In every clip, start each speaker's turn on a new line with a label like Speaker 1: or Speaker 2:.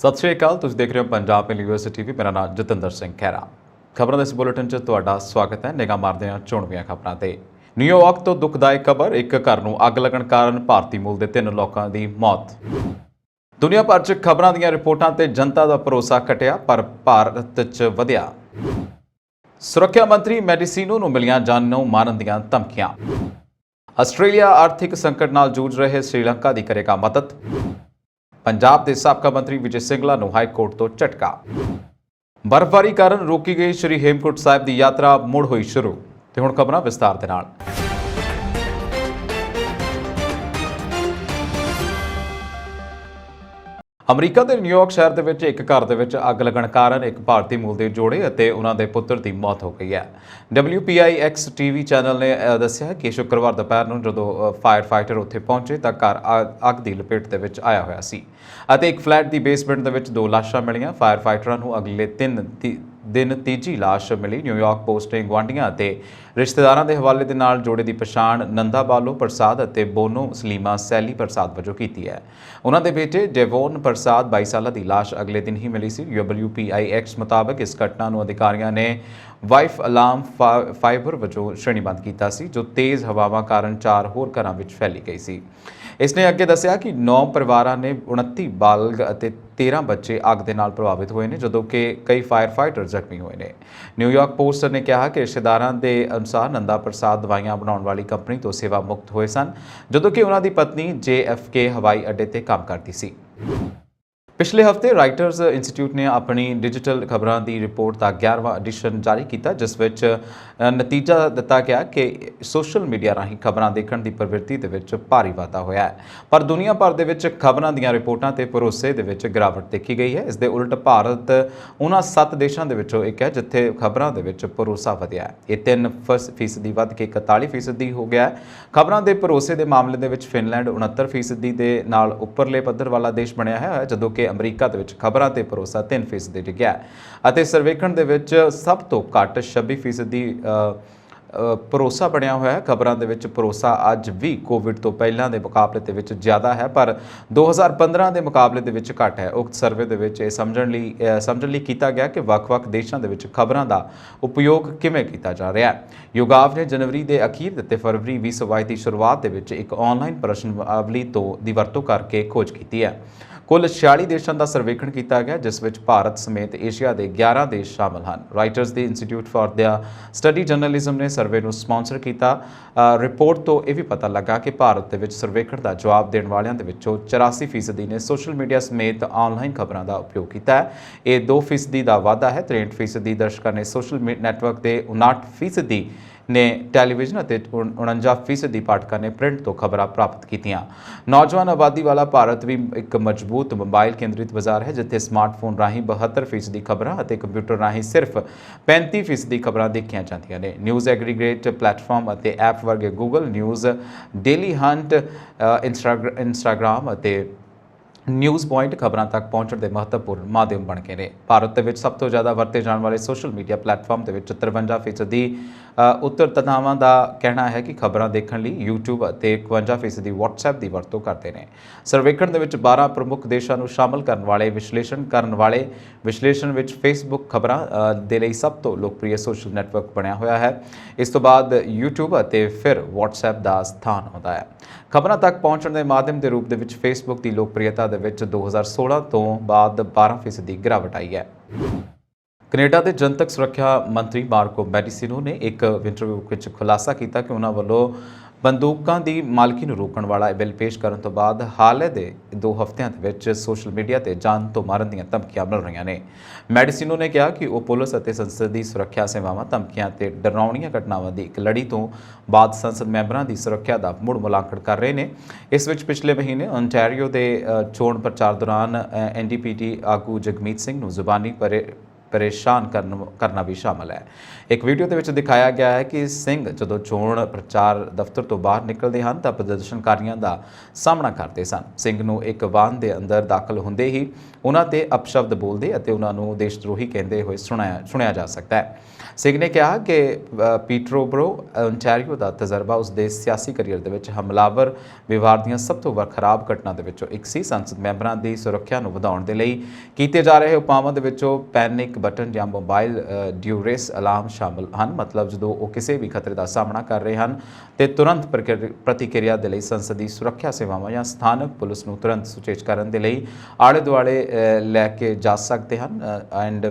Speaker 1: ਸਤਿ ਸ਼੍ਰੀ ਅਕਾਲ। ਤੁਸੀਂ ਦੇਖ ਰਹੇ ਹੋ ਪੰਜਾਬ ਯੂਨੀਵਰਸਿਟੀ ਟੀਵੀ। ਮੇਰਾ ਨਾਮ ਜਤਿੰਦਰ ਸਿੰਘ ਖਹਿਰਾ। ਖਬਰਾਂ ਦੇ ਇਸ ਬੁਲੇਟਿਨ 'ਚ ਤੁਹਾਡਾ ਸਵਾਗਤ ਹੈ। ਨਿਗਾਹ ਮਾਰਦੇ ਹਾਂ ਚੋਣਵੀਆਂ ਖਬਰਾਂ ਤੇ। ਨਿਊਯਾਰਕ ਤੋਂ ਦੁਖਦਾਇਕ ਖਬਰ, ਇੱਕ ਘਰ ਨੂੰ ਅੱਗ ਲੱਗਣ ਕਾਰਨ ਭਾਰਤੀ ਮੂਲ ਦੇ 3 ਲੋਕਾਂ ਦੀ ਮੌਤ। ਦੁਨੀਆ ਭਰ 'ਚ ਖਬਰਾਂ ਦੀਆਂ ਰਿਪੋਰਟਾਂ ਤੇ ਜਨਤਾ ਦਾ ਭਰੋਸਾ ਘਟਿਆ ਪਰ ਭਾਰਤ 'ਚ ਵਧਿਆ। ਸੁਰੱਖਿਆ ਮੰਤਰੀ ਮੈਡੀਸੀਨੋ ਨੂੰ ਮਿਲੀਆਂ ਜਾਨੋਂ ਮਾਰਨ ਦੀਆਂ ਧਮਕੀਆਂ। ਆਸਟ੍ਰੇਲੀਆ ਆਰਥਿਕ ਸੰਕਟ ਨਾਲ ਜੂਝ ਰਹੇ ਸ੍ਰੀਲੰਕਾ ਦੀ ਕਰੇਗਾ ਮਦਦ। ਪੰਜਾਬ ਦੇ ਸਾਬਕਾ ਮੰਤਰੀ ਵਿਜੇ ਸਿੰਗਲਾ ਨੂੰ ਹਾਈ ਕੋਰਟ ਤੋਂ ਝਟਕਾ। ਬਰਫ਼ਬਾਰੀ ਕਾਰਨ ਰੋਕੀ ਗਈ ਸ਼੍ਰੀ ਹੇਮਕੁੰਟ ਸਾਹਿਬ ਦੀ ਯਾਤਰਾ ਮੁੜ ਹੋਈ ਸ਼ੁਰੂ। ਤੇ ਹੁਣ ਖਬਰਾਂ ਵਿਸਤਾਰ ਦੇ ਨਾਲ। ਅਮਰੀਕਾ ਦੇ ਨਿਊਯਾਰਕ ਸ਼ਹਿਰ ਦੇ ਵਿੱਚ ਇੱਕ ਘਰ ਦੇ ਵਿੱਚ ਅੱਗ ਲੱਗਣ ਕਾਰਨ ਇੱਕ ਭਾਰਤੀ ਮੂਲ ਦੇ ਜੋੜੇ ਅਤੇ ਉਹਨਾਂ ਦੇ ਪੁੱਤਰ ਦੀ ਮੌਤ ਹੋ ਗਈ ਹੈ। WPIX ਟੀਵੀ ਚੈਨਲ ਨੇ ਦੱਸਿਆ ਕਿ ਸ਼ੁੱਕਰਵਾਰ ਦੁਪਹਿਰ ਨੂੰ ਜਦੋਂ ਫਾਇਰ ਫਾਈਟਰ ਉੱਥੇ ਪਹੁੰਚੇ ਤਾਂ ਘਰ ਅੱਗ ਦੀ ਲਪੇਟ ਦੇ ਵਿੱਚ ਆਇਆ ਹੋਇਆ ਸੀ ਅਤੇ ਇੱਕ ਫਲੈਟ ਦੀ ਬੇਸਮੈਂਟ ਦੇ ਵਿੱਚ 2 ਲਾਸ਼ਾਂ ਮਿਲੀਆਂ। ਫਾਇਰ ਫਾਈਟਰਾਂ ਨੂੰ ਅਗਲੇ 3 ਦਿਨ ਤੀਜੀ ਲਾਸ਼ ਮਿਲੀ। ਨਿਊਯਾਰਕ ਪੋਸਟ ਨੇ ਗੁਆਂਢੀਆਂ ਅਤੇ ਰਿਸ਼ਤੇਦਾਰਾਂ ਦੇ ਹਵਾਲੇ ਦੇ ਨਾਲ ਜੋੜੇ ਦੀ ਪਛਾਣ ਨੰਦਾ ਬਾਲੋ ਪ੍ਰਸਾਦ ਅਤੇ ਬੋਨੋ ਸਲੀਮਾ ਸੈਲੀ ਪ੍ਰਸਾਦ ਵਜੋਂ ਕੀਤੀ ਹੈ। ਉਹਨਾਂ ਦੇ ਬੇਟੇ ਡੇਵੋਨ ਪ੍ਰਸਾਦ 22 ਸਾਲਾਂ ਦੀ ਲਾਸ਼ ਅਗਲੇ ਦਿਨ ਹੀ ਮਿਲੀ ਸੀ। WPIX ਮੁਤਾਬਕ ਇਸ ਘਟਨਾ ਨੂੰ ਅਧਿਕਾਰੀਆਂ ਨੇ ਵਾਈਫ ਅਲਾਰਮ ਫਾਈਬਰ ਵਜੋਂ ਸ਼੍ਰੇਣੀਬੱਧ ਕੀਤਾ ਸੀ, ਜੋ ਤੇਜ਼ ਹਵਾਵਾਂ ਕਾਰਨ 4 ਹੋਰ ਘਰਾਂ ਵਿੱਚ ਫੈਲੀ ਗਈ ਸੀ। ਇਸਨੇ ਅੱਗੇ ਦੱਸਿਆ ਕਿ 9 ਪਰਿਵਾਰਾਂ ਨੇ 29 ਬਾਲਗ ਅਤੇ 13 ਬੱਚੇ ਅੱਗ ਦੇ ਨਾਲ ਪ੍ਰਭਾਵਿਤ ਹੋਏ ਨੇ, ਜਦੋਂ ਕਿ ਕਈ ਫਾਇਰ ਫਾਈਟਰ ਜ਼ਖਮੀ ਹੋਏ ਨੇ। ਨਿਊਯਾਰਕ ਪੋਸਟ ਨੇ ਕਿਹਾ ਕਿ ਰਿਸ਼ਤੇਦਾਰਾਂ ਦੇ ਅਨੁਸਾਰ ਨੰਦਾ ਪ੍ਰਸਾਦ ਦਵਾਈਆਂ ਬਣਾਉਣ ਵਾਲੀ ਕੰਪਨੀ ਤੋਂ ਸੇਵਾ ਮੁਕਤ ਹੋਏ ਸਨ, ਜਦੋਂ ਕਿ ਉਹਨਾਂ ਦੀ ਪਤਨੀ JFK ਹਵਾਈ ਅੱਡੇ ਤੇ ਕੰਮ ਕਰਦੀ ਸੀ। ਪਿਛਲੇ ਹਫ਼ਤੇ ਰਾਈਟਰਸ ਇੰਸਟੀਚਿਊਟ ਨੇ ਆਪਣੀ ਡਿਜੀਟਲ ਖਬਰਾਂ ਦੀ ਰਿਪੋਰਟ ਦਾ 11ਵਾਂ ਐਡੀਸ਼ਨ ਜਾਰੀ ਕੀਤਾ, ਜਿਸ ਵਿੱਚ ਨਤੀਜਾ ਦਿੱਤਾ ਗਿਆ ਕਿ ਸੋਸ਼ਲ ਮੀਡੀਆ ਰਾਹੀਂ ਖਬਰਾਂ ਦੇਖਣ ਦੀ ਪ੍ਰਵਿਰਤੀ ਦੇ ਵਿੱਚ ਭਾਰੀ ਵਾਧਾ ਹੋਇਆ ਹੈ, ਪਰ ਦੁਨੀਆ ਭਰ ਦੇ ਵਿੱਚ ਖਬਰਾਂ ਦੀਆਂ ਰਿਪੋਰਟਾਂ ਤੇ ਭਰੋਸੇ ਦੇ ਵਿੱਚ ਗਿਰਾਵਟ ਦੇਖੀ ਗਈ ਹੈ। ਇਸ ਦੇ ਉਲਟ ਭਾਰਤ ਉਹਨਾਂ 7 ਦੇਸ਼ਾਂ ਦੇ ਵਿੱਚੋਂ ਇੱਕ ਹੈ ਜਿੱਥੇ ਖਬਰਾਂ ਦੇ ਵਿੱਚ ਭਰੋਸਾ ਵਧਿਆ ਹੈ। ਇਹ 3% ਵੱਧ ਕੇ 41% ਹੋ ਗਿਆ ਹੈ। ਖਬਰਾਂ ਦੇ ਭਰੋਸੇ ਦੇ ਮਾਮਲੇ ਦੇ ਵਿੱਚ ਫਿਨਲੈਂਡ 69% ਦੇ ਨਾਲ ਉੱਪਰਲੇ ਪੱਧਰ ਵਾਲਾ ਦੇਸ਼ ਬਣਿਆ ਹੈ, ਜਦੋਂ ਕਿ ਅਮਰੀਕਾ ਦੇ ਵਿੱਚ ਖਬਰਾਂ ਤੇ ਭਰੋਸਾ 3% ਡਿੱਗਿਆ ਅਤੇ ਸਰਵੇਖਣ ਦੇ ਵਿੱਚ ਸਭ ਤੋਂ ਘੱਟ 26% ਭਰੋਸਾ ਬਣਿਆ ਹੋਇਆ ਹੈ। ਖਬਰਾਂ ਦੇ ਵਿੱਚ ਭਰੋਸਾ ਅੱਜ ਵੀ ਕੋਵਿਡ ਤੋਂ ਪਹਿਲਾਂ ਦੇ ਮੁਕਾਬਲੇ ਦੇ ਵਿੱਚ ਜ਼ਿਆਦਾ ਹੈ, ਪਰ 2015 ਦੇ ਮੁਕਾਬਲੇ ਦੇ ਵਿੱਚ ਘੱਟ ਹੈ। ਉਕਤ ਸਰਵੇ ਦੇ ਵਿੱਚ ਇਹ ਸਮਝਣ ਲਈ ਕੀਤਾ ਗਿਆ ਕਿ ਵੱਖ-ਵੱਖ ਦੇਸ਼ਾਂ ਦੇ ਵਿੱਚ ਖਬਰਾਂ ਦਾ ਉਪਯੋਗ ਕਿਵੇਂ ਕੀਤਾ ਜਾ ਰਿਹਾ ਹੈ। ਯੋਗਾਵ ਨੇ ਜਨਵਰੀ ਦੇ ਅਖੀਰ ਅਤੇ ਫਰਵਰੀ 2022 ਦੀ ਸ਼ੁਰੂਆਤ ਦੇ ਵਿੱਚ ਇੱਕ ਆਨਲਾਈਨ ਪ੍ਰਸ਼ਨਾਵਲੀ ਦੀ ਵਰਤੋਂ ਕਰਕੇ ਖੋਜ ਕੀਤੀ ਹੈ। ਕੁੱਲ 46 ਦੇਸ਼ਾਂ ਦਾ ਸਰਵੇਖਣ ਕੀਤਾ ਗਿਆ, ਜਿਸ ਵਿੱਚ ਭਾਰਤ ਸਮੇਤ ਏਸ਼ੀਆ ਦੇ 11 ਦੇਸ਼ ਸ਼ਾਮਲ ਹਨ। ਰਾਈਟਰਸ ਦੇ institute for the study journalism ਨੇ ਸਰਵੇ ਨੂੰ ਸਪਾਂਸਰ ਕੀਤਾ। ਰਿਪੋਰਟ ਤੋਂ ਇਹ ਵੀ ਪਤਾ ਲੱਗਾ ਕਿ ਭਾਰਤ ਦੇ ਵਿੱਚ ਸਰਵੇਖਣ ਦਾ ਜਵਾਬ ਦੇਣ ਵਾਲਿਆਂ ਦੇ ਵਿੱਚੋਂ 84% ਨੇ ਸੋਸ਼ਲ ਮੀਡੀਆ ਸਮੇਤ ਆਨਲਾਈਨ ਖਬਰਾਂ ਦਾ ਉਪਯੋਗ ਕੀਤਾ ਹੈ। ਇਹ 2% ਦਾ ਵਾਧਾ ਹੈ। 63% ਦਰਸ਼ਕਾਂ ਨੇ ਸੋਸ਼ਲ ਨੈਟਵਰਕ ਤੇ 59% ਨੇ ਟੈਲੀਵਿਜ਼ਨ ਅਤੇ 49% ਪਾਠਕਾਂ ਨੇ ਪ੍ਰਿੰਟ ਤੋਂ ਖਬਰਾਂ ਪ੍ਰਾਪਤ ਕੀਤੀਆਂ। ਨੌਜਵਾਨ ਆਬਾਦੀ ਵਾਲਾ ਭਾਰਤ ਵੀ ਇੱਕ ਮਜ਼ਬੂਤ ਮੋਬਾਈਲ ਕੇਂਦਰਿਤ ਬਾਜ਼ਾਰ ਹੈ, ਜਿੱਥੇ ਸਮਾਰਟਫੋਨ ਰਾਹੀਂ 72% ਖਬਰਾਂ ਅਤੇ ਕੰਪਿਊਟਰ ਰਾਹੀਂ ਸਿਰਫ 35% ਖਬਰਾਂ ਦੇਖੀਆਂ ਜਾਂਦੀਆਂ ਨੇ। ਨਿਊਜ਼ ਐਗਰੀਗੇਟ ਪਲੇਟਫਾਰਮ ਅਤੇ ਐਪ ਵਰਗੇ Google news, daily hunt, Instagram ਅਤੇ ਨਿਊਜ਼ ਪੁਆਇੰਟ ਖਬਰਾਂ ਤੱਕ ਪਹੁੰਚਣ ਦੇ ਮਹੱਤਵਪੂਰਨ ਮਾਧਿਅਮ ਬਣ ਗਏ ਨੇ। ਭਾਰਤ ਦੇ ਵਿੱਚ ਸਭ ਤੋਂ ਜ਼ਿਆਦਾ ਵਰਤੇ ਜਾਣ ਵਾਲੇ ਸੋਸ਼ਲ ਮੀਡੀਆ ਪਲੇਟਫਾਰਮ ਦੇ ਵਿੱਚ 53% ਉੱਤਰਦਾਤਾਵਾਂ ਦਾ ਕਹਿਣਾ ਹੈ ਕਿ ਖਬਰਾਂ ਦੇਖਣ ਲਈ YouTube ਅਤੇ 51% WhatsApp ਦੀ ਵਰਤੋਂ ਕਰਦੇ ਨੇ। ਸਰਵੇਖਣ ਦੇ ਵਿੱਚ 12 ਪ੍ਰਮੁੱਖ ਦੇਸ਼ਾਂ ਨੂੰ ਸ਼ਾਮਲ ਕਰਨ ਵਾਲੇ ਵਿਸ਼ਲੇਸ਼ਣ ਵਿੱਚ Facebook ਖਬਰਾਂ ਦੇ ਲਈ ਸਭ ਤੋਂ ਲੋਕਪ੍ਰਿय ਸੋਸ਼ਲ ਨੈਟਵਰਕ ਬਣਿਆ ਹੋਇਆ ਹੈ। ਇਸ ਤੋਂ ਬਾਅਦ YouTube ਅਤੇ ਫਿਰ WhatsApp ਦਾ ਸਥਾਨ ਆਉਂਦਾ ਹੈ। ਖਬਰਾਂ ਤੱਕ ਪਹੁੰਚਣ ਦੇ ਮਾਧਿਅਮ ਦੇ ਰੂਪ ਦੇ ਵਿੱਚ Facebook ਦੀ ਲੋਕਪ੍ਰਿਯਤਾ ਦੇ ਵਿੱਚ 2016 ਤੋਂ ਬਾਅਦ 12% ਦੀ ਗਿਰਾਵਟ ਆਈ ਹੈ। ਕੈਨੇਡਾ ਦੇ ਜਨਤਕ ਸੁਰੱਖਿਆ ਮੰਤਰੀ ਮਾਰਕੋ ਮੈਡੀਸੀਨੋ ਨੇ ਇੱਕ ਇੰਟਰਵਿਊ ਵਿੱਚ ਖੁਲਾਸਾ ਕੀਤਾ ਕਿ ਉਹਨਾਂ ਵੱਲੋਂ ਬੰਦੂਕਾਂ ਦੀ ਮਾਲਕੀ ਨੂੰ ਰੋਕਣ ਵਾਲਾ ਬਿੱਲ ਪੇਸ਼ ਕਰਨ ਤੋਂ ਬਾਅਦ ਹਾਲੇ ਦੇ 2 ਹਫ਼ਤਿਆਂ ਦੇ ਵਿੱਚ ਸੋਸ਼ਲ ਮੀਡੀਆ ਤੇ ਜਾਨ ਤੋਂ ਮਾਰਨ ਦੀਆਂ ਧਮਕੀਆਂ ਮਿਲ ਰਹੀਆਂ ਨੇ। ਮੈਡੀਸੀਨੋ ਨੇ ਕਿਹਾ ਕਿ ਉਹ ਪੁਲਿਸ ਅਤੇ ਸੰਸਦੀ ਸੁਰੱਖਿਆ ਸੇਵਾਵਾਂ ਧਮਕੀਆਂ ਤੇ ਡਰਾਉਣੀਆਂ ਘਟਨਾਵਾਂ ਦੀ ਇੱਕ ਲੜੀ ਤੋਂ ਬਾਅਦ ਸੰਸਦ ਮੈਂਬਰਾਂ ਦੀ ਸੁਰੱਖਿਆ ਦਾ ਮੁੜ ਮੁਲਾਂਕਣ ਕਰ ਰਹੇ ਨੇ। ਇਸ ਵਿੱਚ ਪਿਛਲੇ ਮਹੀਨੇ ਓਨਟਾਰੀਓ ਦੇ ਚੋਣ ਪ੍ਰਚਾਰ ਦੌਰਾਨ NDP ਆਗੂ ਜਗਮੀਤ ਸਿੰਘ ਨੂੰ ਜ਼ੁਬਾਨੀ ਪਰੇਸ਼ਾਨ ਕਰਨਾ ਵੀ ਸ਼ਾਮਲ ਹੈ। ਇੱਕ ਵੀਡੀਓ ਦੇ ਵਿੱਚ ਦਿਖਾਇਆ ਗਿਆ ਹੈ ਕਿ ਸਿੰਘ ਜਦੋਂ ਚੋਣ ਪ੍ਰਚਾਰ ਦਫ਼ਤਰ ਤੋਂ ਬਾਹਰ ਨਿਕਲਦੇ ਹਨ ਤਾਂ ਪ੍ਰਦਰਸ਼ਨਕਾਰੀਆਂ ਦਾ ਸਾਹਮਣਾ ਕਰਦੇ ਸਨ। ਸਿੰਘ ਨੂੰ ਇੱਕ ਵਾਹਨ ਦੇ ਅੰਦਰ ਦਾਖਲ ਹੁੰਦੇ ਹੀ ਉਹਨਾਂ ਤੇ ਅਪਸ਼ਬਦ ਬੋਲਦੇ ਅਤੇ ਉਹਨਾਂ ਨੂੰ ਦੇਸ਼ ਦਰੋਹੀ ਕਹਿੰਦੇ ਹੋਏ ਸੁਣਿਆ ਜਾ ਸਕਦਾ ਹੈ। ਸਿੰਘ ਨੇ ਕਿਹਾ ਕਿ ਪੀਟਰੋਬਰੋ ਓਨਟਾਰੀਓ ਦਾ ਤਜਰਬਾ ਉਸ ਦੇ ਸਿਆਸੀ ਕਰੀਅਰ ਦੇ ਵਿੱਚ ਹਮਲਾਵਰ ਵਿਵਹਾਰ ਦੀਆਂ ਸਭ ਤੋਂ ਖਰਾਬ ਘਟਨਾ ਦੇ ਵਿੱਚੋਂ ਇੱਕ ਸੀ। ਸੰਸਦ ਮੈਂਬਰਾਂ ਦੀ ਸੁਰੱਖਿਆ ਨੂੰ ਵਧਾਉਣ ਦੇ ਲਈ ਕੀਤੇ ਜਾ ਰਹੇ ਉਪਾਵਾਂ ਦੇ ਵਿੱਚੋਂ ਪੈਨਿਕ ਬਟਨ ਜਾਂ ਮੋਬਾਈਲ ਡਿਊਰੇਸ ਅਲਾਰਮ ਸ਼ਾਮਲ ਹਨ। ਮਤਲਬ ਜਦੋਂ ਉਹ ਕਿਸੇ ਵੀ ਖਤਰੇ ਦਾ ਸਾਹਮਣਾ ਕਰ ਰਹੇ ਹਨ ਤੇ ਤੁਰੰਤ ਪ੍ਰਤੀਕਿਰਿਆ ਦੇ ਲਈ ਸੰਸਦੀ ਸੁਰੱਖਿਆ ਸੇਵਾਵਾਂ ਜਾਂ ਸਥਾਨਕ ਪੁਲਿਸ ਨੂੰ ਤੁਰੰਤ ਸੁਚੇਤ ਕਰਨ ਦੇ ਲਈ ਆਲੇ ਦੁਆਲੇ ਲੈ ਕੇ ਜਾ ਸਕਦੇ ਹਨ। ਐਂਡ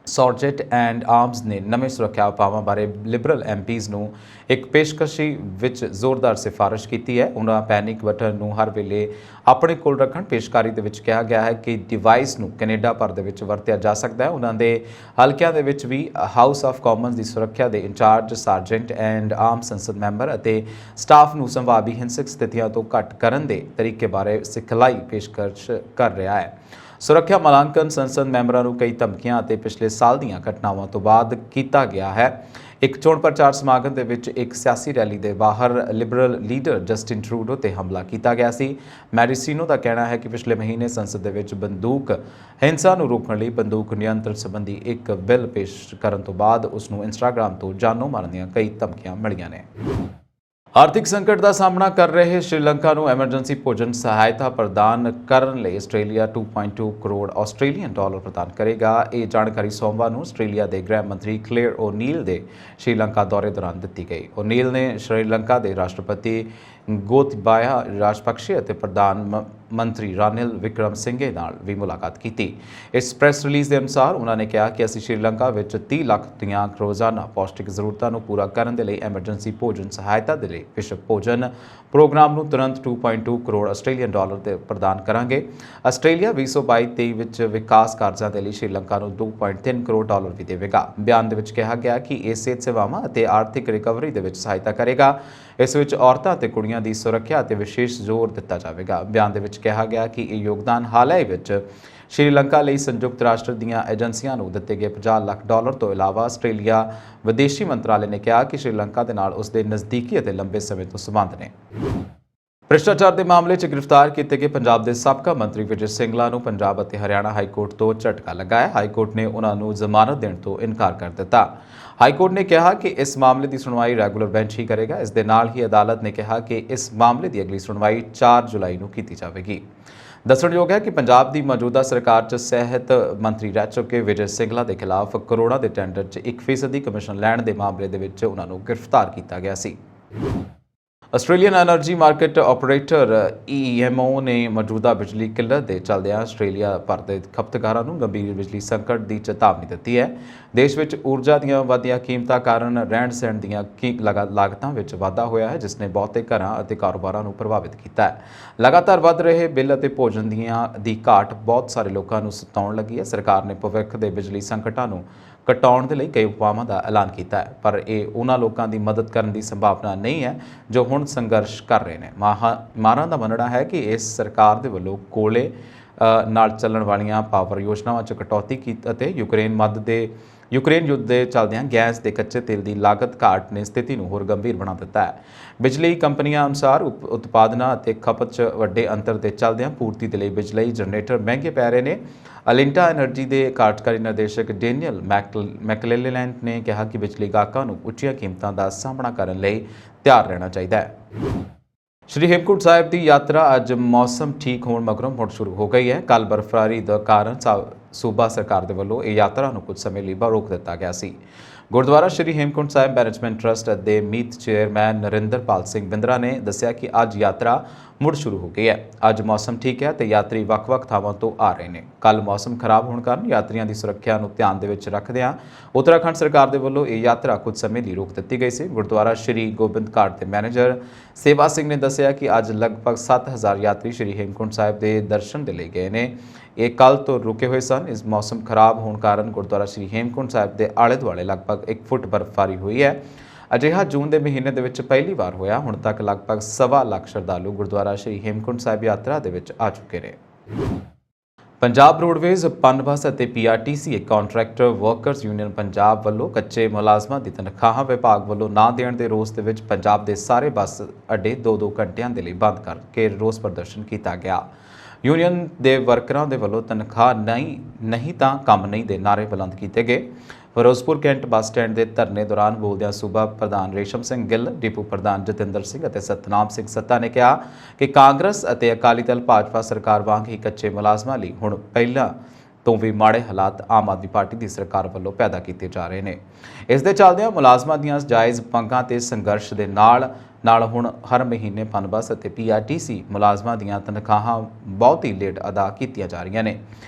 Speaker 1: ਸਰਜੈਂਟ ਐਂਡ ਆਰਮਸ ਨੇ ਨਵੇਂ ਸੁਰੱਖਿਆ ਉਪਾਵਾਂ ਬਾਰੇ ਲਿਬਰਲ ਐਮਪੀਜ਼ ਨੂੰ ਇੱਕ ਪੇਸ਼ਕਸ਼ੀ ਵਿੱਚ ਜ਼ੋਰਦਾਰ ਸਿਫਾਰਿਸ਼ ਕੀਤੀ ਹੈ। ਉਹਨਾਂ ਪੈਨਿਕ ਬਟਨ ਨੂੰ ਹਰ ਵੇਲੇ ਆਪਣੇ ਕੋਲ ਰੱਖਣ। ਪੇਸ਼ਕਾਰੀ ਦੇ ਵਿੱਚ ਕਿਹਾ ਗਿਆ ਹੈ ਕਿ ਡਿਵਾਈਸ ਨੂੰ ਕੈਨੇਡਾ ਭਰ ਦੇ ਵਿੱਚ ਵਰਤਿਆ ਜਾ ਸਕਦਾ ਹੈ। ਉਹਨਾਂ ਦੇ ਹਲਕਿਆਂ ਦੇ ਵਿੱਚ ਵੀ ਹਾਊਸ ਆਫ ਕਾਮਨਸ ਦੀ ਸੁਰੱਖਿਆ ਦੇ ਇੰਚਾਰਜ ਸਰਜੈਂਟ ਐਂਡ ਆਰਮ ਸੰਸਦ ਮੈਂਬਰ ਅਤੇ ਸਟਾਫ ਨੂੰ ਸੰਭਾਵੀ ਹਿੰਸਕ ਸਥਿਤੀਆਂ ਤੋਂ ਘੱਟ ਕਰਨ ਦੇ ਤਰੀਕੇ ਬਾਰੇ ਸਿਖਲਾਈ ਪੇਸ਼ਕਸ਼ ਕਰ ਰਿਹਾ ਹੈ। ਸੁਰੱਖਿਆ ਮੁਲਾਂਕਣ ਸੰਸਦ ਮੈਂਬਰਾਂ ਨੂੰ ਕਈ ਧਮਕੀਆਂ ਅਤੇ ਪਿਛਲੇ ਸਾਲ ਦੀਆਂ ਘਟਨਾਵਾਂ ਤੋਂ ਬਾਅਦ ਕੀਤਾ ਗਿਆ ਹੈ। ਇੱਕ ਚੋਣ ਪ੍ਰਚਾਰ ਸਮਾਗਮ ਦੇ ਵਿੱਚ ਇੱਕ ਸਿਆਸੀ ਰੈਲੀ ਦੇ ਬਾਹਰ ਲਿਬਰਲ ਲੀਡਰ ਜਸਟਿਨ ਟਰੂਡੋ ਤੇ ਹਮਲਾ ਕੀਤਾ ਗਿਆ ਸੀ। ਮੈਡੀਸੀਨੋ ਦਾ ਕਹਿਣਾ ਹੈ ਕਿ ਪਿਛਲੇ ਮਹੀਨੇ ਸੰਸਦ ਦੇ ਵਿੱਚ ਬੰਦੂਕ ਹਿੰਸਾ ਨੂੰ ਰੋਕਣ ਲਈ ਬੰਦੂਕ ਨਿਯੰਤਰਣ ਸੰਬੰਧੀ ਇੱਕ ਬਿੱਲ ਪੇਸ਼ ਕਰਨ ਤੋਂ ਬਾਅਦ ਉਸ ਨੂੰ ਇੰਸਟਾਗ੍ਰਾਮ ਤੋਂ ਜਾਨੋਂ ਮਾਰਨ ਦੀਆਂ ਕਈ ਧਮਕੀਆਂ ਮਿਲੀਆਂ ਨੇ। ਆਰਥਿਕ ਸੰਕਟ ਦਾ ਸਾਹਮਣਾ ਕਰ ਰਹੇ ਸ਼੍ਰੀਲੰਕਾ ਨੂੰ ਐਮਰਜੈਂਸੀ ਭੋਜਨ ਸਹਾਇਤਾ ਪ੍ਰਦਾਨ ਕਰਨ ਲਈ ਆਸਟ੍ਰੇਲੀਆ 2.2 ਕਰੋੜ ਆਸਟ੍ਰੇਲੀਅਨ ਡਾਲਰ ਪ੍ਰਦਾਨ ਕਰੇਗਾ। ਇਹ ਜਾਣਕਾਰੀ ਸੋਮਵਾਰ ਨੂੰ ਆਸਟ੍ਰੇਲੀਆ ਦੇ ਗ੍ਰਹਿ ਮੰਤਰੀ ਕਲੇਅਰ ਓਨੀਲ ਦੇ ਸ਼੍ਰੀਲੰਕਾ ਦੌਰੇ ਦੌਰਾਨ ਦਿੱਤੀ ਗਈ। ਓਨੀਲ ਨੇ ਸ਼੍ਰੀਲੰਕਾ ਦੇ ਰਾਸ਼ਟਰਪਤੀ ਗੋਤਬਾਇਆ ਰਾਜਪਕਸ਼ੇ ਅਤੇ ਪ੍ਰਧਾਨ ਮੰਤਰੀ ਰਾਨਿਲ ਵਿਕਰਮਸਿੰਘੇ ਨਾਲ ਵੀ ਮੁਲਾਕਾਤ ਕੀਤੀ। ਇਸ ਪ੍ਰੈਸ ਰਿਲੀਜ਼ ਦੇ ਅਨੁਸਾਰ ਉਹਨਾਂ ਨੇ ਕਿਹਾ ਕਿ ਅਸੀਂ ਸ਼੍ਰੀਲੰਕਾ ਵਿੱਚ 30 ਲੱਖ ਦੀਆਂ ਰੋਜ਼ਾਨਾ ਪੌਸ਼ਟਿਕ ਜ਼ਰੂਰਤਾਂ ਨੂੰ ਪੂਰਾ ਕਰਨ ਦੇ ਲਈ ਐਮਰਜੈਂਸੀ ਭੋਜਨ ਸਹਾਇਤਾ ਦੇ ਲਈ ਵਿਸ਼ਵ ਭੋਜਨ ਪ੍ਰੋਗਰਾਮ ਨੂੰ ਤੁਰੰਤ 2.2 ਕਰੋੜ ਆਸਟ੍ਰੇਲੀਅਨ ਡਾਲਰ ਦੇ ਪ੍ਰਦਾਨ ਕਰਾਂਗੇ। ਆਸਟ੍ਰੇਲੀਆ 2022-23 ਵਿੱਚ ਵਿਕਾਸ ਕਾਰਜਾਂ ਦੇ ਲਈ ਸ਼੍ਰੀਲੰਕਾ ਨੂੰ 2.3 ਕਰੋੜ ਡਾਲਰ ਵੀ ਦੇਵੇਗਾ। ਬਿਆਨ ਦੇ ਵਿੱਚ ਕਿਹਾ ਗਿਆ ਕਿ ਇਹ ਸਿਹਤ ਸੇਵਾਵਾਂ ਅਤੇ ਆਰਥਿਕ ਰਿਕਵਰੀ ਦੇ ਵਿੱਚ ਸਹਾਇਤਾ ਕਰੇਗਾ। ਇਸ ਵਿੱਚ ਔਰਤਾਂ ਅਤੇ ਕੁੜੀਆਂ ਦੀ ਸੁਰੱਖਿਆ ਅਤੇ ਵਿਸ਼ੇਸ਼ ਜ਼ੋਰ ਦਿੱਤਾ ਜਾਵੇਗਾ। ਬਿਆਨ ਦੇ ਵਿੱਚ ਕਿਹਾ ਗਿਆ ਕਿ ਇਹ ਯੋਗਦਾਨ ਹਾਲ ਹੀ ਵਿੱਚ ਸ਼੍ਰੀਲੰਕਾ ਲਈ ਸੰਯੁਕਤ ਰਾਸ਼ਟਰ ਦੀਆਂ ਏਜੰਸੀਆਂ ਨੂੰ ਦਿੱਤੇ ਗਏ 50 ਲੱਖ ਡਾਲਰ ਤੋਂ ਇਲਾਵਾ ਆਸਟ੍ਰੇਲੀਆ ਵਿਦੇਸ਼ੀ ਮੰਤਰਾਲੇ ਨੇ ਕਿਹਾ ਕਿ ਸ਼੍ਰੀਲੰਕਾ ਦੇ ਨਾਲ ਉਸ ਦੇ ਨਜ਼ਦੀਕੀ ਅਤੇ ਲੰਬੇ ਸਮੇਂ ਤੋਂ ਸੰਬੰਧ ਨੇ। ਭ੍ਰਿਸ਼ਟਾਚਾਰ ਦੇ ਮਾਮਲੇ 'ਚ ਗ੍ਰਿਫਤਾਰ ਕੀਤੇ ਗਏ ਪੰਜਾਬ ਦੇ ਸਾਬਕਾ ਮੰਤਰੀ ਵਿਜੇ ਸਿੰਗਲਾ ਨੂੰ ਪੰਜਾਬ ਅਤੇ ਹਰਿਆਣਾ ਹਾਈ ਕੋਰਟ ਤੋਂ ਝਟਕਾ ਲੱਗਾ ਹੈ। ਹਾਈ ਕੋਰਟ ਨੇ ਉਹਨਾਂ ਨੂੰ ਜ਼ਮਾਨਤ ਦੇਣ ਤੋਂ ਇਨਕਾਰ ਕਰ ਦਿੱਤਾ। ਹਾਈ ਕੋਰਟ ਨੇ ਕਿਹਾ ਕਿ ਇਸ ਮਾਮਲੇ ਦੀ ਸੁਣਵਾਈ ਰੈਗੂਲਰ ਬੈਂਚ ਹੀ ਕਰੇਗਾ। ਇਸ ਦੇ ਨਾਲ ਹੀ ਅਦਾਲਤ ਨੇ ਕਿਹਾ ਕਿ ਇਸ ਮਾਮਲੇ ਦੀ ਅਗਲੀ ਸੁਣਵਾਈ 4 ਜੁਲਾਈ ਨੂੰ ਕੀਤੀ ਜਾਵੇਗੀ। ਦੱਸਣਯੋਗ ਹੈ ਕਿ ਪੰਜਾਬ ਦੀ ਮੌਜੂਦਾ ਸਰਕਾਰ 'ਚ ਸਿਹਤ ਮੰਤਰੀ ਰਹਿ ਚੁੱਕੇ ਵਿਜੇ ਸਿੰਗਲਾ ਦੇ ਖਿਲਾਫ ਕਰੋੜਾਂ ਦੇ ਟੈਂਡਰ 'ਚ 1% ਕਮਿਸ਼ਨ ਲੈਣ ਦੇ ਮਾਮਲੇ ਦੇ ਵਿੱਚ ਉਹਨਾਂ ਨੂੰ ਗ੍ਰਿਫਤਾਰ ਕੀਤਾ ਗਿਆ ਸੀ। Australian energy market operator EMO ਨੇ ਮੌਜੂਦਾ ਬਿਜਲੀ ਕਿੱਲਤ ਦੇ ਚੱਲਦਿਆਂ ਆਸਟ੍ਰੇਲੀਆ ਭਰ ਦੇ ਖਪਤਕਾਰਾਂ ਨੂੰ ਗੰਭੀਰ ਬਿਜਲੀ ਸੰਕਟ ਦੀ ਚੇਤਾਵਨੀ ਦਿੱਤੀ ਹੈ। ਦੇਸ਼ ਵਿੱਚ ਊਰਜਾ ਦੀਆਂ ਵਧੀਆਂ ਕੀਮਤਾਂ ਕਾਰਨ ਰਹਿਣ ਸਹਿਣ ਦੀਆਂ ਲਾਗਤਾਂ ਵਿੱਚ ਵਾਧਾ ਹੋਇਆ ਹੈ, ਜਿਸ ਨੇ ਬਹੁਤੇ ਘਰਾਂ ਅਤੇ ਕਾਰੋਬਾਰਾਂ ਨੂੰ ਪ੍ਰਭਾਵਿਤ ਕੀਤਾ ਹੈ। ਲਗਾਤਾਰ ਵੱਧ ਰਹੇ ਬਿੱਲ ਅਤੇ ਭੋਜਨ ਦੀ ਘਾਟ ਬਹੁਤ ਸਾਰੇ ਲੋਕਾਂ ਨੂੰ ਸਤਾਉਣ ਲੱਗੀ ਹੈ। ਸਰਕਾਰ ਨੇ ਭਵਿੱਖ ਦੇ ਬਿਜਲੀ ਸੰਕਟਾਂ ਨੂੰ ਘਟਾਉਣ ਦੇ ਲਈ ਕਈ ਉਪਾਵਾਂ ਦਾ ਐਲਾਨ ਕੀਤਾ ਹੈ, ਪਰ ਇਹ ਉਹਨਾਂ ਲੋਕਾਂ ਦੀ ਮਦਦ ਕਰਨ ਦੀ ਸੰਭਾਵਨਾ ਨਹੀਂ ਹੈ ਜੋ ਹੁਣ ਸੰਘਰਸ਼ ਕਰ ਰਹੇ ਨੇ। ਮਾਹਰਾਂ ਦਾ ਮੰਨਣਾ ਹੈ ਕਿ ਇਸ ਸਰਕਾਰ ਦੇ ਵੱਲੋਂ ਕੋਲੇ ਨਾਲ ਚੱਲਣ ਵਾਲੀਆਂ ਪਾਵਰ ਯੋਜਨਾਵਾਂ 'ਚ ਕਟੌਤੀ ਕੀਤੀ ਅਤੇ ਯੂਕਰੇਨ ਯੁੱਧ ਦੇ ਚੱਲਦਿਆਂ ਗੈਸ ਦੇ ਕੱਚੇ ਤੇਲ ਦੀ ਲਾਗਤ ਘਾਟ ਨੇ ਸਥਿਤੀ ਨੂੰ ਹੋਰ ਗੰਭੀਰ ਬਣਾ ਦਿੱਤਾ ਹੈ। ਬਿਜਲੀ ਕੰਪਨੀਆਂ ਅਨੁਸਾਰ ਉਤਪਾਦਨਾਂ ਅਤੇ ਖਪਤ 'ਚ ਵੱਡੇ ਅੰਤਰ ਦੇ ਚੱਲਦਿਆਂ ਪੂਰਤੀ ਦੇ ਲਈ ਬਿਜਲੀ ਜਨਰੇਟਰ ਮਹਿੰਗੇ ਪੈ ਰਹੇ ਨੇ। ਅਲਿੰਟਾ ਐਨਰਜੀ ਦੇ ਕਾਰਜਕਾਰੀ ਨਿਰਦੇਸ਼ਕ ਡੈਨੀਅਲ ਮੈਕਲੇਲੈਂਡ ਨੇ ਕਿਹਾ ਕਿ ਬਿਜਲੀ ਗਾਹਕਾਂ ਨੂੰ ਉੱਚੀਆਂ ਕੀਮਤਾਂ ਦਾ ਸਾਹਮਣਾ ਕਰਨ ਲਈ ਤਿਆਰ ਰਹਿਣਾ ਚਾਹੀਦਾ ਹੈ। ਸ਼੍ਰੀ ਹੇਮਕੁੰਟ ਸਾਹਿਬ ਦੀ ਯਾਤਰਾ ਅੱਜ ਮੌਸਮ ਠੀਕ ਹੋਣ ਮਗਰੋਂ ਮੁੜ ਸ਼ੁਰੂ ਹੋ ਗਈ ਹੈ। ਕੱਲ੍ਹ ਬਰਫ਼ਬਾਰੀ ਦੇ ਕਾਰਨ ਸੂਬਾ ਸਰਕਾਰ ਦੇ ਵੱਲੋਂ ਇਹ ਯਾਤਰਾ ਨੂੰ ਕੁਝ ਸਮੇਂ ਲਈ ਰੋਕ ਦਿੱਤਾ ਗਿਆ ਸੀ। ਗੁਰਦੁਆਰਾ ਸ਼੍ਰੀ ਹੇਮਕੁੰਟ ਸਾਹਿਬ ਮੈਨੇਜਮੈਂਟ ਟਰਸਟ ਦੇ ਮੀਤ ਚੇਅਰਮੈਨ ਨਰਿੰਦਰਪਾਲ ਸਿੰਘ ਬਿੰਦਰਾ ਨੇ ਦੱਸਿਆ ਕਿ ਅੱਜ ਯਾਤਰਾ ਮੁੜ ਸ਼ੁਰੂ ਹੋ ਗਈ ਹੈ। ਅੱਜ ਮੌਸਮ ਠੀਕ ਹੈ ਤੇ ਯਾਤਰੀ ਵੱਖ-ਵੱਖ ਥਾਵਾਂ ਤੋਂ ਆ ਰਹੇ ਨੇ। ਕੱਲ੍ਹ ਮੌਸਮ ਖਰਾਬ ਹੋਣ ਕਾਰਨ ਯਾਤਰੀਆਂ ਦੀ ਸੁਰੱਖਿਆ ਨੂੰ ਧਿਆਨ ਦੇ ਵਿੱਚ ਰੱਖਦਿਆਂ ਉੱਤਰਾਖੰਡ ਸਰਕਾਰ ਦੇ ਵੱਲੋਂ ਇਹ ਯਾਤਰਾ ਕੁਝ ਸਮੇਂ ਲਈ ਰੋਕ ਦਿੱਤੀ ਗਈ ਸੀ। ਗੁਰਦੁਆਰਾ ਸ਼੍ਰੀ ਗੋਬਿੰਦ ਘਾਟ ਦੇ ਮੈਨੇਜਰ ਸੇਵਾ ਸਿੰਘ ਨੇ ਦੱਸਿਆ ਕਿ ਅੱਜ ਲਗਭਗ 7000 ਯਾਤਰੀ ਸ਼੍ਰੀ ਹੇਮਕੁੰਟ ਸਾਹਿਬ ਦੇ ਦਰਸ਼ਨ ਦੇ ਲਈ ਗਏ ਨੇ। ਇਹ ਕੱਲ੍ਹ ਤੋਂ ਰੁਕੇ ਹੋਏ ਸਨ। ਇਸ ਮੌਸਮ ਖਰਾਬ ਹੋਣ ਕਾਰਨ ਗੁਰਦੁਆਰਾ ਸ਼੍ਰੀ ਹੇਮਕੁੰਟ ਸਾਹਿਬ ਦੇ ਆਲੇ-ਦੁਆਲੇ ਲਗਭਗ 1 ਫੁੱਟ ਬਰਫ਼ਬਾਰੀ ਹੋਈ ਹੈ। ਅਜਿਹਾ ਜੂਨ ਦੇ ਮਹੀਨੇ ਦੇ ਵਿੱਚ ਪਹਿਲੀ ਵਾਰ ਹੋਇਆ। ਹੁਣ ਤੱਕ ਲਗਭਗ 1.25 ਲੱਖ ਸ਼ਰਧਾਲੂ ਗੁਰਦੁਆਰਾ ਸ਼੍ਰੀ ਹੇਮਕੁੰਟ ਸਾਹਿਬ ਯਾਤਰਾ ਦੇ ਵਿੱਚ ਆ ਚੁੱਕੇ ਨੇ। ਪੰਜਾਬ ਰੋਡਵੇਜ਼ ਪਨ ਬੱਸ ਅਤੇ PRTC contractor workers union Punjab ਵੱਲੋਂ ਕੱਚੇ ਮੁਲਾਜ਼ਮਾਂ ਦੀ ਤਨਖਾਹਾਂ ਵਿਭਾਗ ਵੱਲੋਂ ਨਾ ਦੇਣ ਦੇ ਰੋਸ ਦੇ ਵਿੱਚ ਪੰਜਾਬ ਦੇ ਸਾਰੇ ਬੱਸ ਅੱਡੇ 2-2 ਘੰਟਿਆਂ ਦੇ ਲਈ ਬੰਦ ਕਰਕੇ ਰੋਸ ਪ੍ਰਦਰਸ਼ਨ ਕੀਤਾ ਗਿਆ। ਯੂਨੀਅਨ ਦੇ ਵਰਕਰਾਂ ਦੇ ਵੱਲੋਂ ਤਨਖਾਹ ਨਹੀਂ ਤਾਂ ਕੰਮ ਨਹੀਂ ਦੇ ਨਾਅਰੇ ਬੁਲੰਦ ਕੀਤੇ ਗਏ। ਫਿਰੋਜ਼ਪੁਰ ਕੈਂਟ ਬੱਸ ਸਟੈਂਡ ਦੇ ਧਰਨੇ ਦੌਰਾਨ ਬੋਲਦਿਆਂ ਸੂਬਾ ਪ੍ਰਧਾਨ ਰੇਸ਼ਮ ਸਿੰਘ ਗਿੱਲ, ਡਿਪੂ ਪ੍ਰਧਾਨ ਜਤਿੰਦਰ ਸਿੰਘ ਅਤੇ ਸਤਨਾਮ ਸਿੰਘ ਸੱਤਾ ਨੇ ਕਿਹਾ ਕਿ ਕਾਂਗਰਸ ਅਤੇ ਅਕਾਲੀ ਦਲ ਭਾਜਪਾ ਸਰਕਾਰ ਵਾਂਗ ਹੀ ਕੱਚੇ ਮੁਲਾਜ਼ਮਾਂ ਲਈ ਹੁਣ ਪਹਿਲਾਂ ਤੋਂ ਵੀ ਮਾੜੇ ਹਾਲਾਤ ਆਮ ਆਦਮੀ ਪਾਰਟੀ ਦੀ ਸਰਕਾਰ ਵੱਲੋਂ ਪੈਦਾ ਕੀਤੇ ਜਾ ਰਹੇ ਨੇ। ਇਸ ਦੇ ਚੱਲਦਿਆਂ ਮੁਲਾਜ਼ਮਾਂ ਦੀਆਂ ਜਾਇਜ਼ ਮੰਗਾਂ ਤੇ ਸੰਘਰਸ਼ ਦੇ ਨਾਲ ਹੁਣ ਹਰ ਮਹੀਨੇ ਪਨ ਬੱਸ ਅਤੇ ਪੀਆਰਟੀਸੀ ਮੁਲਾਜ਼ਮਾਂ ਦੀਆਂ ਤਨਖਾਹਾਂ ਬਹੁਤ ਹੀ ਲੇਟ ਅਦਾ ਕੀਤੀਆਂ ਜਾ ਰਹੀਆਂ ਨੇ।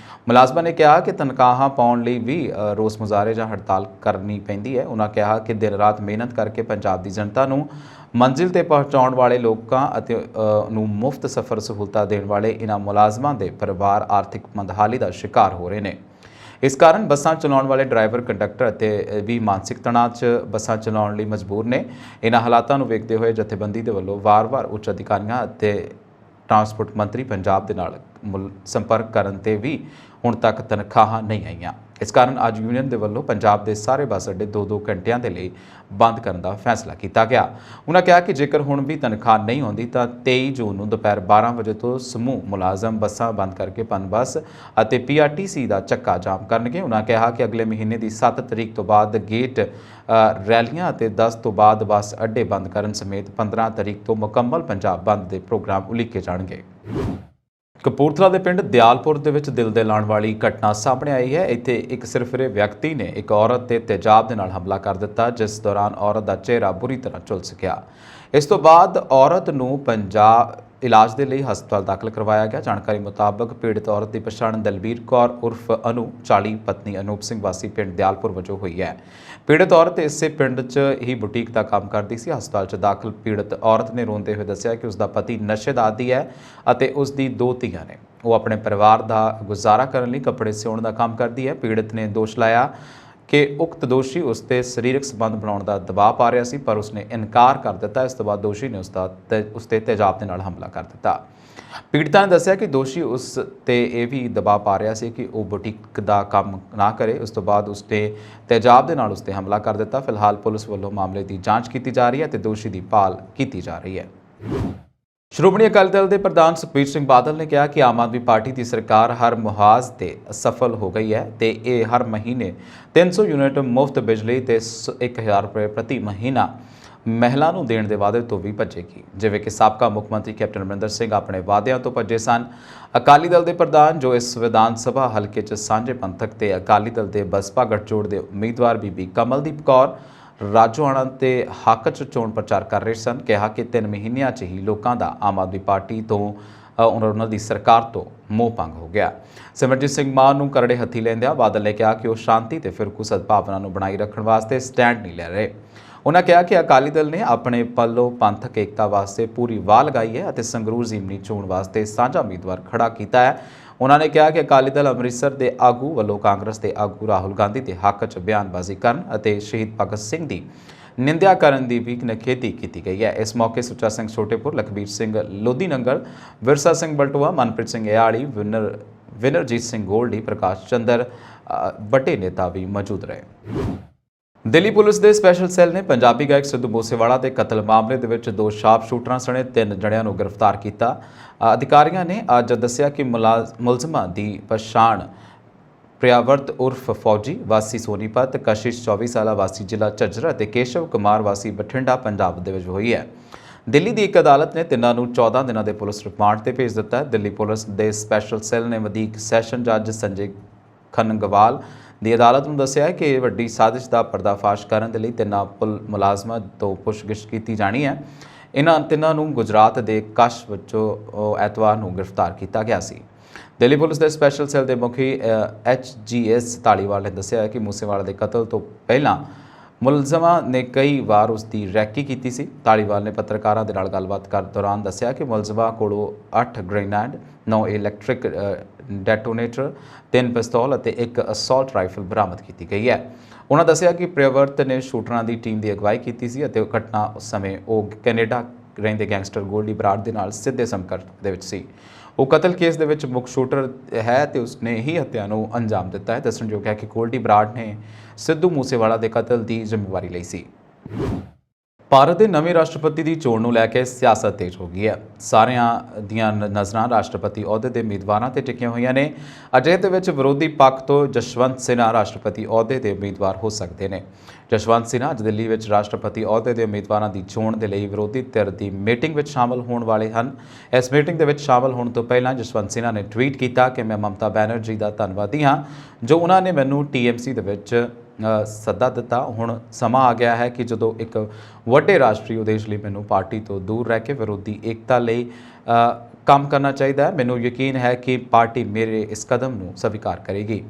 Speaker 1: ਮੁਲਾਜ਼ਮਾਂ ਨੇ ਕਿਹਾ ਕਿ ਤਨਖਾਹਾਂ ਪਾਉਣ ਲਈ ਵੀ ਰੋਸ ਮੁਜ਼ਾਹਰੇ ਜਾਂ ਹੜਤਾਲ ਕਰਨੀ ਪੈਂਦੀ ਹੈ। ਉਹਨਾਂ ਕਿਹਾ ਕਿ ਦਿਨ ਰਾਤ ਮਿਹਨਤ ਕਰਕੇ ਪੰਜਾਬ ਦੀ ਜਨਤਾ ਨੂੰ ਮੰਜ਼ਿਲ ਤੇ ਪਹੁੰਚਾਉਣ ਵਾਲੇ ਲੋਕਾਂ ਅਤੇ ਨੂੰ ਮੁਫਤ ਸਫ਼ਰ ਸਹੂਲਤਾਂ ਦੇਣ ਵਾਲੇ ਇਹਨਾਂ ਮੁਲਾਜ਼ਮਾਂ ਦੇ ਪਰਿਵਾਰ ਆਰਥਿਕ ਮੰਦਹਾਲੀ ਦਾ ਸ਼ਿਕਾਰ ਹੋ ਰਹੇ ਨੇ। ਇਸ ਕਾਰਨ ਬੱਸਾਂ ਚਲਾਉਣ ਵਾਲੇ ਡਰਾਈਵਰ, ਕੰਡਕਟਰ ਅਤੇ ਵੀ ਮਾਨਸਿਕ ਤਣਾਅ 'ਚ ਬੱਸਾਂ ਚਲਾਉਣ ਲਈ ਮਜਬੂਰ ਨੇ। ਇਹਨਾਂ ਹਾਲਾਤਾਂ ਨੂੰ ਵੇਖਦੇ ਹੋਏ ਜਥੇਬੰਦੀ ਦੇ ਵੱਲੋਂ ਵਾਰ-ਵਾਰ ਉੱਚ ਅਧਿਕਾਰੀਆਂ ਅਤੇ ਟਰਾਂਸਪੋਰਟ ਮੰਤਰੀ ਪੰਜਾਬ ਦੇ ਨਾਲ ਸੰਪਰਕ ਕਰਨ ਤੇ ਵੀ ਹੁਣ ਤੱਕ ਤਨਖਾਹਾਂ ਨਹੀਂ ਆਈਆਂ। ਇਸ ਕਾਰਨ ਅੱਜ ਯੂਨੀਅਨ ਦੇ ਵੱਲੋਂ ਪੰਜਾਬ ਦੇ ਸਾਰੇ ਬੱਸ ਅੱਡੇ 2-2 ਘੰਟਿਆਂ ਦੇ ਲਈ ਬੰਦ ਕਰਨ ਦਾ ਫੈਸਲਾ ਕੀਤਾ ਗਿਆ। ਉਹਨਾਂ ਕਿਹਾ ਕਿ ਜੇਕਰ ਹੁਣ ਵੀ ਤਨਖਾਹ ਨਹੀਂ ਆਉਂਦੀ ਤਾਂ 23 ਜੂਨ ਨੂੰ ਦੁਪਹਿਰ 12 ਵਜੇ ਤੋਂ ਸਮੂਹ ਮੁਲਾਜ਼ਮ ਬੱਸਾਂ ਬੰਦ ਕਰਕੇ ਪਨ ਬੱਸ ਅਤੇ ਪੀਆਰਟੀਸੀ ਦਾ ਚੱਕਾ ਜਾਮ ਕਰਨਗੇ। ਉਹਨਾਂ ਕਿਹਾ ਕਿ ਅਗਲੇ ਮਹੀਨੇ ਦੀ 7 ਤਰੀਕ ਤੋਂ ਬਾਅਦ ਗੇਟ ਰੈਲੀਆਂ ਅਤੇ 10 ਤੋਂ ਬਾਅਦ ਬੱਸ ਅੱਡੇ ਬੰਦ ਕਰਨ ਸਮੇਤ 15 ਤਰੀਕ ਤੋਂ ਮੁਕੰਮਲ ਪੰਜਾਬ ਬੰਦ ਦੇ ਪ੍ਰੋਗਰਾਮ ਉਲੀਕੇ ਜਾਣਗੇ। ਕਪੂਰਥਲਾ ਦੇ ਪਿੰਡ ਦਿਆਲਪੁਰ ਦੇ ਵਿੱਚ ਦਿਲ ਦੇ ਲਾਉਣ ਵਾਲੀ ਘਟਨਾ ਸਾਹਮਣੇ ਆਈ ਹੈ। ਇੱਥੇ ਇੱਕ ਸਿਰਫਿਰੇ ਵਿਅਕਤੀ ਨੇ ਇੱਕ ਔਰਤ ਤੇ ਤੇਜ਼ਾਬ ਦੇ ਨਾਲ ਹਮਲਾ ਕਰ ਦਿੱਤਾ, ਜਿਸ ਦੌਰਾਨ ਔਰਤ ਦਾ ਚਿਹਰਾ ਬੁਰੀ ਤਰ੍ਹਾਂ ਝੁਲਸ ਗਿਆ। ਇਸ ਤੋਂ ਬਾਅਦ ਔਰਤ ਨੂੰ ਇਲਾਜ ਦੇ ਲਈ ਹਸਪਤਾਲ ਦਾਖਲ ਕਰਵਾਇਆ ਗਿਆ। ਜਾਣਕਾਰੀ ਮੁਤਾਬਕ ਪੀੜਤ ਔਰਤ ਦੀ ਪਛਾਣ ਦਲਬੀਰ ਕੌਰ ਉਰਫ ਅਨੂ 40 ਪਤਨੀ ਅਨੂਪ ਸਿੰਘ ਵਾਸੀ ਪਿੰਡ ਦਿਆਲਪੁਰ ਵਜੋਂ ਹੋਈ ਹੈ। ਪੀੜਤ ਔਰਤ ਇਸੇ ਪਿੰਡ 'ਚ ਹੀ ਬੁਟੀਕ ਦਾ ਕੰਮ ਕਰਦੀ ਸੀ। ਹਸਪਤਾਲ 'ਚ ਦਾਖਲ ਪੀੜਤ ਔਰਤ ਨੇ ਰੋਂਦੇ ਹੋਏ ਦੱਸਿਆ ਕਿ ਉਸ ਦਾ ਪਤੀ ਨਸ਼ੇ ਦਾ ਆਦੀ ਹੈ ਅਤੇ ਉਸ ਦੀ 2 ਧੀਆਂ ਨੇ। ਉਹ ਆਪਣੇ ਪਰਿਵਾਰ ਦਾ ਗੁਜ਼ਾਰਾ ਕਰਨ ਲਈ ਕੱਪੜੇ ਸਿਉਣ ਦਾ ਕੰਮ ਕਰਦੀ ਹੈ। ਪੀੜਤ ਨੇ ਦੋਸ਼ ਲਾਇਆ ਕਿ ਉਕਤ ਦੋਸ਼ੀ ਉਸ ਤੇ ਸਰੀਰਕ ਸੰਬੰਧ ਬਣਾਉਣ ਦਾ ਦਬਾਅ ਪਾ ਰਿਹਾ ਸੀ, ਪਰ ਉਸਨੇ ਇਨਕਾਰ ਕਰ ਦਿੱਤਾ। ਇਸ ਤੋਂ ਬਾਅਦ ਦੋਸ਼ੀ ਨੇ ਉਸ ਤੇ ਤੇਜ਼ਾਬ ਦੇ ਨਾਲ ਹਮਲਾ ਕਰ ਦਿੱਤਾ। ਪੀੜਤਾ ਨੇ ਦੱਸਿਆ ਕਿ ਦੋਸ਼ੀ ਉਸ ਤੇ ਇਹ ਵੀ ਦਬਾਅ ਪਾ ਰਿਹਾ ਸੀ ਕਿ ਉਹ ਬੁਟੀਕ ਦਾ ਕੰਮ ਨਾ ਕਰੇ। ਉਸ ਤੋਂ ਬਾਅਦ ਉਸਨੇ ਤੇਜ਼ਾਬ ਦੇ ਨਾਲ ਉਸ ਤੇ ਹਮਲਾ ਕਰ ਦਿੱਤਾ। ਫਿਲਹਾਲ ਪੁਲਿਸ ਵੱਲੋਂ ਮਾਮਲੇ ਦੀ ਜਾਂਚ ਕੀਤੀ ਜਾ ਰਹੀ ਹੈ ਤੇ ਦੋਸ਼ੀ ਦੀ ਭਾਲ ਕੀਤੀ ਜਾ ਰਹੀ ਹੈ। ਸ਼੍ਰੋਮਣੀ ਅਕਾਲੀ ਦਲ ਦੇ ਪ੍ਰਧਾਨ ਸੁਖਬੀਰ ਸਿੰਘ ਬਾਦਲ ਨੇ ਕਿਹਾ ਕਿ ਆਮ ਆਦਮੀ ਪਾਰਟੀ ਦੀ ਸਰਕਾਰ ਹਰ ਮੁਹਾਜ਼ ਤੇ ਸਫਲ ਹੋ ਗਈ ਹੈ ਤੇ ਇਹ ਹਰ ਮਹੀਨੇ 300 ਯੂਨਿਟ ਮੁਫਤ ਬਿਜਲੀ ਤੇ 1000 ਰੁਪਏ ਪ੍ਰਤੀ ਮਹੀਨਾ ਮਹਿਲਾ ਨੂੰ ਦੇਣ ਦੇ ਵਾਅਦੇ ਤੋਂ ਵੀ ਭੱਜੇਗੀ। ਜਿਵੇਂ ਕਿ ਸਾਬਕਾ ਮੁੱਖ ਮੰਤਰੀ ਕੈਪਟਨ ਅਮਰਿੰਦਰ ਸਿੰਘ ਆਪਣੇ ਵਾਅਦਿਆਂ ਤੋਂ ਭੱਜੇ ਸਨ। ਅਕਾਲੀ ਦਲ ਦੇ ਪ੍ਰਧਾਨ ਜੋ ਇਸ ਵਿਧਾਨ ਸਭਾ ਹਲਕੇ 'ਚ ਸਾਂਝੇ ਪੰਥਕ ਤੇ ਅਕਾਲੀ ਦਲ ਦੇ ਬਸਪਾ ਗੱਠਜੋੜ ਦੇ ਉਮੀਦਵਾਰ ਬੀਬੀ ਕਮਲਦੀਪ ਕੌਰ ਰਾਜੋਆਣਾ ਤੇ ਹੱਕ 'ਚ ਚੋਣ ਪ੍ਰਚਾਰ ਕਰ ਰਹੇ ਸਨ। ਕਿਹਾ ਕਿ 3 ਮਹੀਨਿਆਂ 'ਚ ਹੀ ਲੋਕਾਂ ਦਾ ਆਮ ਆਦਮੀ ਪਾਰਟੀ ਤੋਂ ਉਹਨਾਂ ਦੀ ਸਰਕਾਰ ਤੋਂ ਮੋਹ ਭੰਗ ਹੋ ਗਿਆ। ਸਿਮਰਜੀਤ ਸਿੰਘ ਮਾਨ ਨੂੰ ਕਰੜੇ ਹੱਥੀ ਲੈਂਦਿਆਂ ਬਾਦਲ ਨੇ ਕਿਹਾ ਕਿ ਉਹ ਸ਼ਾਂਤੀ ਤੇ ਫਿਰਕੂ ਸਦਭਾਵਨਾ ਨੂੰ ਬਣਾਈ ਰੱਖਣ ਵਾਸਤੇ ਸਟੈਂਡ ਨਹੀਂ ਲੈ ਰਹੇ। ਉਹਨਾਂ ਕਿਹਾ ਕਿ ਅਕਾਲੀ ਦਲ ਨੇ ਆਪਣੇ ਪੱਲੋਂ ਪੰਥਕ ਏਕਤਾ ਵਾਸਤੇ ਪੂਰੀ ਵਾਹ ਲਗਾਈ ਹੈ ਅਤੇ ਸੰਗਰੂਰ ਜ਼ਿਮਨੀ ਚੋਣ ਵਾਸਤੇ ਸਾਂਝਾ ਉਮੀਦਵਾਰ ਖੜਾ ਕੀਤਾ ਹੈ। ਉਹਨਾਂ ਨੇ ਕਿਹਾ ਕਿ ਅਕਾਲੀ ਦਲ ਅੰਮ੍ਰਿਤਸਰ ਦੇ ਆਗੂ ਵੱਲੋਂ ਕਾਂਗਰਸ ਦੇ ਆਗੂ ਰਾਹੁਲ ਗਾਂਧੀ ਦੇ ਹੱਕ 'ਚ ਬਿਆਨਬਾਜ਼ੀ ਕਰਨ ਅਤੇ ਸ਼ਹੀਦ ਭਗਤ ਸਿੰਘ ਦੀ ਨਿੰਦਿਆ ਕਰਨ ਦੀ ਵੀ ਨਿਖੇਧੀ ਕੀਤੀ ਗਈ ਹੈ। ਇਸ ਮੌਕੇ ਸੁੱਚਾ ਸਿੰਘ ਛੋਟੇਪੁਰ, ਲਖਬੀਰ ਸਿੰਘ ਲੋਧੀ ਨੰਗਲ, ਵਿਰਸਾ ਸਿੰਘ ਬਲਟੋਆ, ਮਨਪ੍ਰੀਤ ਸਿੰਘ ਏਆਲੀ, ਵਿਨਰਜੀਤ ਸਿੰਘ ਗੋਲਡੀ, ਪ੍ਰਕਾਸ਼ ਚੰਦਰ ਵੱਡੇ ਨੇਤਾ ਵੀ ਮੌਜੂਦ ਰਹੇ। ਦਿੱਲੀ ਪੁਲਿਸ ਦੇ ਸਪੈਸ਼ਲ ਸੈੱਲ ਨੇ ਪੰਜਾਬੀ ਗਾਇਕ ਸਿੱਧੂ ਮੂਸੇਵਾਲਾ ਦੇ ਕਤਲ ਮਾਮਲੇ ਦੇ ਵਿੱਚ 2 ਸ਼ਾਰਪ ਸ਼ੂਟਰਾਂ ਸਣੇ 3 ਜਣਿਆਂ ਨੂੰ ਗ੍ਰਿਫਤਾਰ ਕੀਤਾ। ਅਧਿਕਾਰੀਆਂ ਨੇ ਅੱਜ ਦੱਸਿਆ ਕਿ ਮੁਲਜ਼ਮਾਂ ਦੀ ਪਛਾਣ ਪ੍ਰਿਆਵਰਤ ਉਰਫ ਫੌਜੀ ਵਾਸੀ ਸੋਨੀਪਤ, ਕਸ਼ਿਸ਼ 24 ਸਾਲਾ ਵਾਸੀ ਜ਼ਿਲ੍ਹਾ ਝੱਜਰ ਅਤੇ ਕੇਸ਼ਵ ਕੁਮਾਰ ਵਾਸੀ ਬਠਿੰਡਾ ਪੰਜਾਬ ਦੇ ਵਿੱਚ ਹੋਈ ਹੈ। ਦਿੱਲੀ ਦੀ ਇੱਕ ਅਦਾਲਤ ਨੇ ਤਿੰਨਾਂ ਨੂੰ 14 ਦਿਨਾਂ ਦੇ ਪੁਲਿਸ ਰਿਮਾਂਡ ਤੇ ਭੇਜ ਦਿੱਤਾ ਹੈ। ਦਿੱਲੀ ਪੁਲਿਸ ਦੇ ਸਪੈਸ਼ਲ ਸੈੱਲ ਨੇ ਵਧੀਕ ਸੈਸ਼ਨ ਜੱਜ ਸੰਜੇ ਖਨਗਵਾਲ ਦੀ ਅਦਾਲਤ ਨੂੰ ਦੱਸਿਆ ਹੈ ਕਿ ਵੱਡੀ ਸਾਜ਼ਿਸ਼ ਦਾ ਪਰਦਾਫਾਸ਼ ਕਰਨ ਦੇ ਲਈ ਤਿੰਨਾਂ ਮੁਲਾਜ਼ਮਾਂ ਤੋਂ ਪੁੱਛਗਿੱਛ ਕੀਤੀ ਜਾਣੀ ਹੈ। ਇਹਨਾਂ ਤਿੰਨਾਂ ਨੂੰ ਗੁਜਰਾਤ ਦੇ ਕਸ਼ ਵਿੱਚੋਂ ਐਤਵਾਰ ਨੂੰ ਗ੍ਰਿਫਤਾਰ ਕੀਤਾ ਗਿਆ ਸੀ। ਦਿੱਲੀ ਪੁਲਿਸ ਦੇ ਸਪੈਸ਼ਲ ਸੈੱਲ ਦੇ ਮੁਖੀ HGS ਧਾਲੀਵਾਲ ਨੇ ਦੱਸਿਆ ਕਿ ਮੂਸੇਵਾਲਾ ਦੇ ਕਤਲ ਤੋਂ ਪਹਿਲਾਂ ਮੁਲਜ਼ਮਾਂ ਨੇ ਕਈ ਵਾਰ ਉਸ ਦੀ ਰੈਕੀ ਕੀਤੀ ਸੀ। ਧਾਲੀਵਾਲ ਨੇ ਪੱਤਰਕਾਰਾਂ ਦੇ ਨਾਲ ਗੱਲਬਾਤ ਕਰਨ ਦੌਰਾਨ ਦੱਸਿਆ ਕਿ ਮੁਲਜ਼ਮਾਂ ਕੋਲੋਂ 8 ਗ੍ਰੇਨੇਡ, 9 ਇਲੈਕਟ੍ਰਿਕ ਡੈਟੋਨੇਟਰ, 3 ਪਿਸਤੌਲ ਅਤੇ 1 ਅਸੌਲਟ ਰਾਈਫਲ ਬਰਾਮਦ ਕੀਤੀ ਗਈ ਹੈ। ਉਹਨਾਂ ਦੱਸਿਆ ਕਿ ਪ੍ਰਿਆਵਰਤ ਨੇ ਸ਼ੂਟਰਾਂ ਦੀ ਟੀਮ ਦੀ ਅਗਵਾਈ ਕੀਤੀ ਸੀ ਅਤੇ ਘਟਨਾ ਸਮੇਂ ਉਹ ਕੈਨੇਡਾ ਰਹਿੰਦੇ ਗੈਂਗਸਟਰ ਗੋਲਡੀ ਬਰਾੜ ਦੇ ਨਾਲ ਸਿੱਧੇ ਸੰਪਰਕ ਦੇ ਵਿੱਚ ਸੀ। ਉਹ ਕਤਲ ਕੇਸ ਦੇ ਵਿੱਚ ਮੁੱਖ ਸ਼ੂਟਰ ਹੈ ਤੇ ਉਸਨੇ ਹੀ ਹੱਤਿਆ ਨੂੰ ਅੰਜਾਮ ਦਿੱਤਾ ਹੈ। ਦੱਸਣਯੋਗ ਹੈ ਕਿ ਗੋਲਡੀ ਬਰਾੜ ਨੇ ਸਿੱਧੂ ਮੂਸੇਵਾਲਾ ਦੇ ਕਤਲ ਦੀ ਜ਼ਿੰਮੇਵਾਰੀ ਲਈ ਸੀ। ਭਾਰਤ ਦੇ ਨਵੇਂ ਰਾਸ਼ਟਰਪਤੀ ਦੀ ਚੋਣ ਨੂੰ ਲੈ ਕੇ ਸਿਆਸਤ ਤੇਜ਼ ਹੋ ਗਈ ਹੈ। ਸਾਰਿਆਂ ਦੀਆਂ ਨਜ਼ਰਾਂ ਰਾਸ਼ਟਰਪਤੀ ਅਹੁਦੇ ਦੇ ਉਮੀਦਵਾਰਾਂ ਤੇ ਟਿਕੀਆਂ ਹੋਈਆਂ ਨੇ। ਅਜਿਹੇ ਦੇ ਵਿੱਚ ਵਿਰੋਧੀ ਪੱਖ ਤੋਂ ਜਸਵੰਤ ਸਿਨਹਾ ਰਾਸ਼ਟਰਪਤੀ ਅਹੁਦੇ ਦੇ ਉਮੀਦਵਾਰ ਹੋ ਸਕਦੇ ਨੇ। ਜਸਵੰਤ ਸਿਨਹਾ ਅੱਜ ਦਿੱਲੀ ਵਿੱਚ ਰਾਸ਼ਟਰਪਤੀ ਅਹੁਦੇ ਦੇ ਉਮੀਦਵਾਰਾਂ ਦੀ ਚੋਣ ਦੇ ਲਈ ਵਿਰੋਧੀ ਧਿਰ ਦੀ ਮੀਟਿੰਗ ਵਿੱਚ ਸ਼ਾਮਲ ਹੋਣ ਵਾਲੇ ਹਨ। ਇਸ ਮੀਟਿੰਗ ਦੇ ਵਿੱਚ ਸ਼ਾਮਲ ਹੋਣ ਤੋਂ ਪਹਿਲਾਂ ਜਸਵੰਤ ਸਿਨਹਾ ਨੇ ਟਵੀਟ ਕੀਤਾ ਕਿ ਮੈਂ ਮਮਤਾ ਬੈਨਰਜੀ ਦਾ ਧੰਨਵਾਦੀ ਹਾਂ ਜੋ ਉਹਨਾਂ ਨੇ ਮੈਨੂੰ TMC ਦੇ ਵਿੱਚ ਸੱਦਾ ਦਿੱਤਾ। ਹੁਣ ਸਮਾਂ ਆ ਗਿਆ ਹੈ ਕਿ ਜਦੋਂ ਇੱਕ ਵੱਡੇ ਰਾਸ਼ਟਰੀ ਉਦੇਸ਼ ਲਈ ਮੈਨੂੰ ਪਾਰਟੀ ਤੋਂ ਦੂਰ ਰਹਿ ਕੇ ਵਿਰੋਧੀ ਏਕਤਾ ਲਈ ਕੰਮ ਕਰਨਾ ਚਾਹੀਦਾ ਹੈ। ਮੈਨੂੰ ਯਕੀਨ ਹੈ ਕਿ ਪਾਰਟੀ ਮੇਰੇ ਇਸ ਕਦਮ ਨੂੰ ਸਵੀਕਾਰ ਕਰੇਗੀ।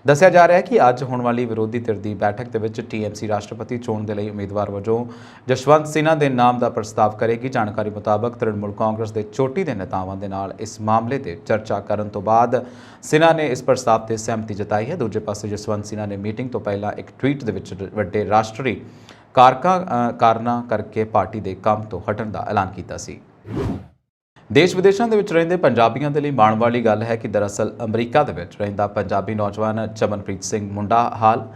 Speaker 1: ਦੱਸਿਆ ਜਾ ਰਿਹਾ ਹੈ ਕਿ ਅੱਜ ਹੋਣ ਵਾਲੀ ਵਿਰੋਧੀ ਧਿਰ ਦੀ ਬੈਠਕ ਦੇ ਵਿੱਚ TMC ਰਾਸ਼ਟਰਪਤੀ ਚੋਣ ਦੇ ਲਈ ਉਮੀਦਵਾਰ ਵਜੋਂ ਜਸਵੰਤ ਸਿਨਹਾ ਦੇ ਨਾਮ ਦਾ ਪ੍ਰਸਤਾਵ ਕਰੇਗੀ। ਜਾਣਕਾਰੀ ਮੁਤਾਬਕ ਤ੍ਰਿਣਮੂਲ ਕਾਂਗਰਸ ਦੇ ਚੋਟੀ ਦੇ ਨੇਤਾਵਾਂ ਦੇ ਨਾਲ ਇਸ ਮਾਮਲੇ ਤੇ ਚਰਚਾ ਕਰਨ ਤੋਂ ਬਾਅਦ ਸਿਨਹਾ ਨੇ ਇਸ ਪ੍ਰਸਤਾਵ ਤੇ ਸਹਿਮਤੀ ਜਤਾਈ ਹੈ। ਦੂਜੇ ਪਾਸੇ ਜਸਵੰਤ ਸਿਨਹਾ ਨੇ ਮੀਟਿੰਗ ਤੋਂ ਪਹਿਲਾਂ ਇੱਕ ਟਵੀਟ ਦੇ ਵਿੱਚ ਵੱਡੇ ਰਾਸ਼ਟਰੀ ਕਾਰਨਾਂ ਕਰਕੇ ਪਾਰਟੀ ਦੇ ਕੰਮ ਤੋਂ ਹਟਣ ਦਾ ਐਲਾਨ ਕੀਤਾ ਸੀ। ਦੇਸ਼ ਵਿਦੇਸ਼ਾਂ ਦੇ ਵਿੱਚ ਰਹਿੰਦੇ ਪੰਜਾਬੀਆਂ ਦੇ ਲਈ ਮਾਣ ਵਾਲੀ ਗੱਲ ਹੈ ਕਿ ਦਰਅਸਲ ਅਮਰੀਕਾ ਦੇ ਵਿੱਚ ਰਹਿੰਦਾ ਪੰਜਾਬੀ ਨੌਜਵਾਨ ਚਮਨਪ੍ਰੀਤ ਸਿੰਘ ਮੁੰਡਾ ਹਾਲ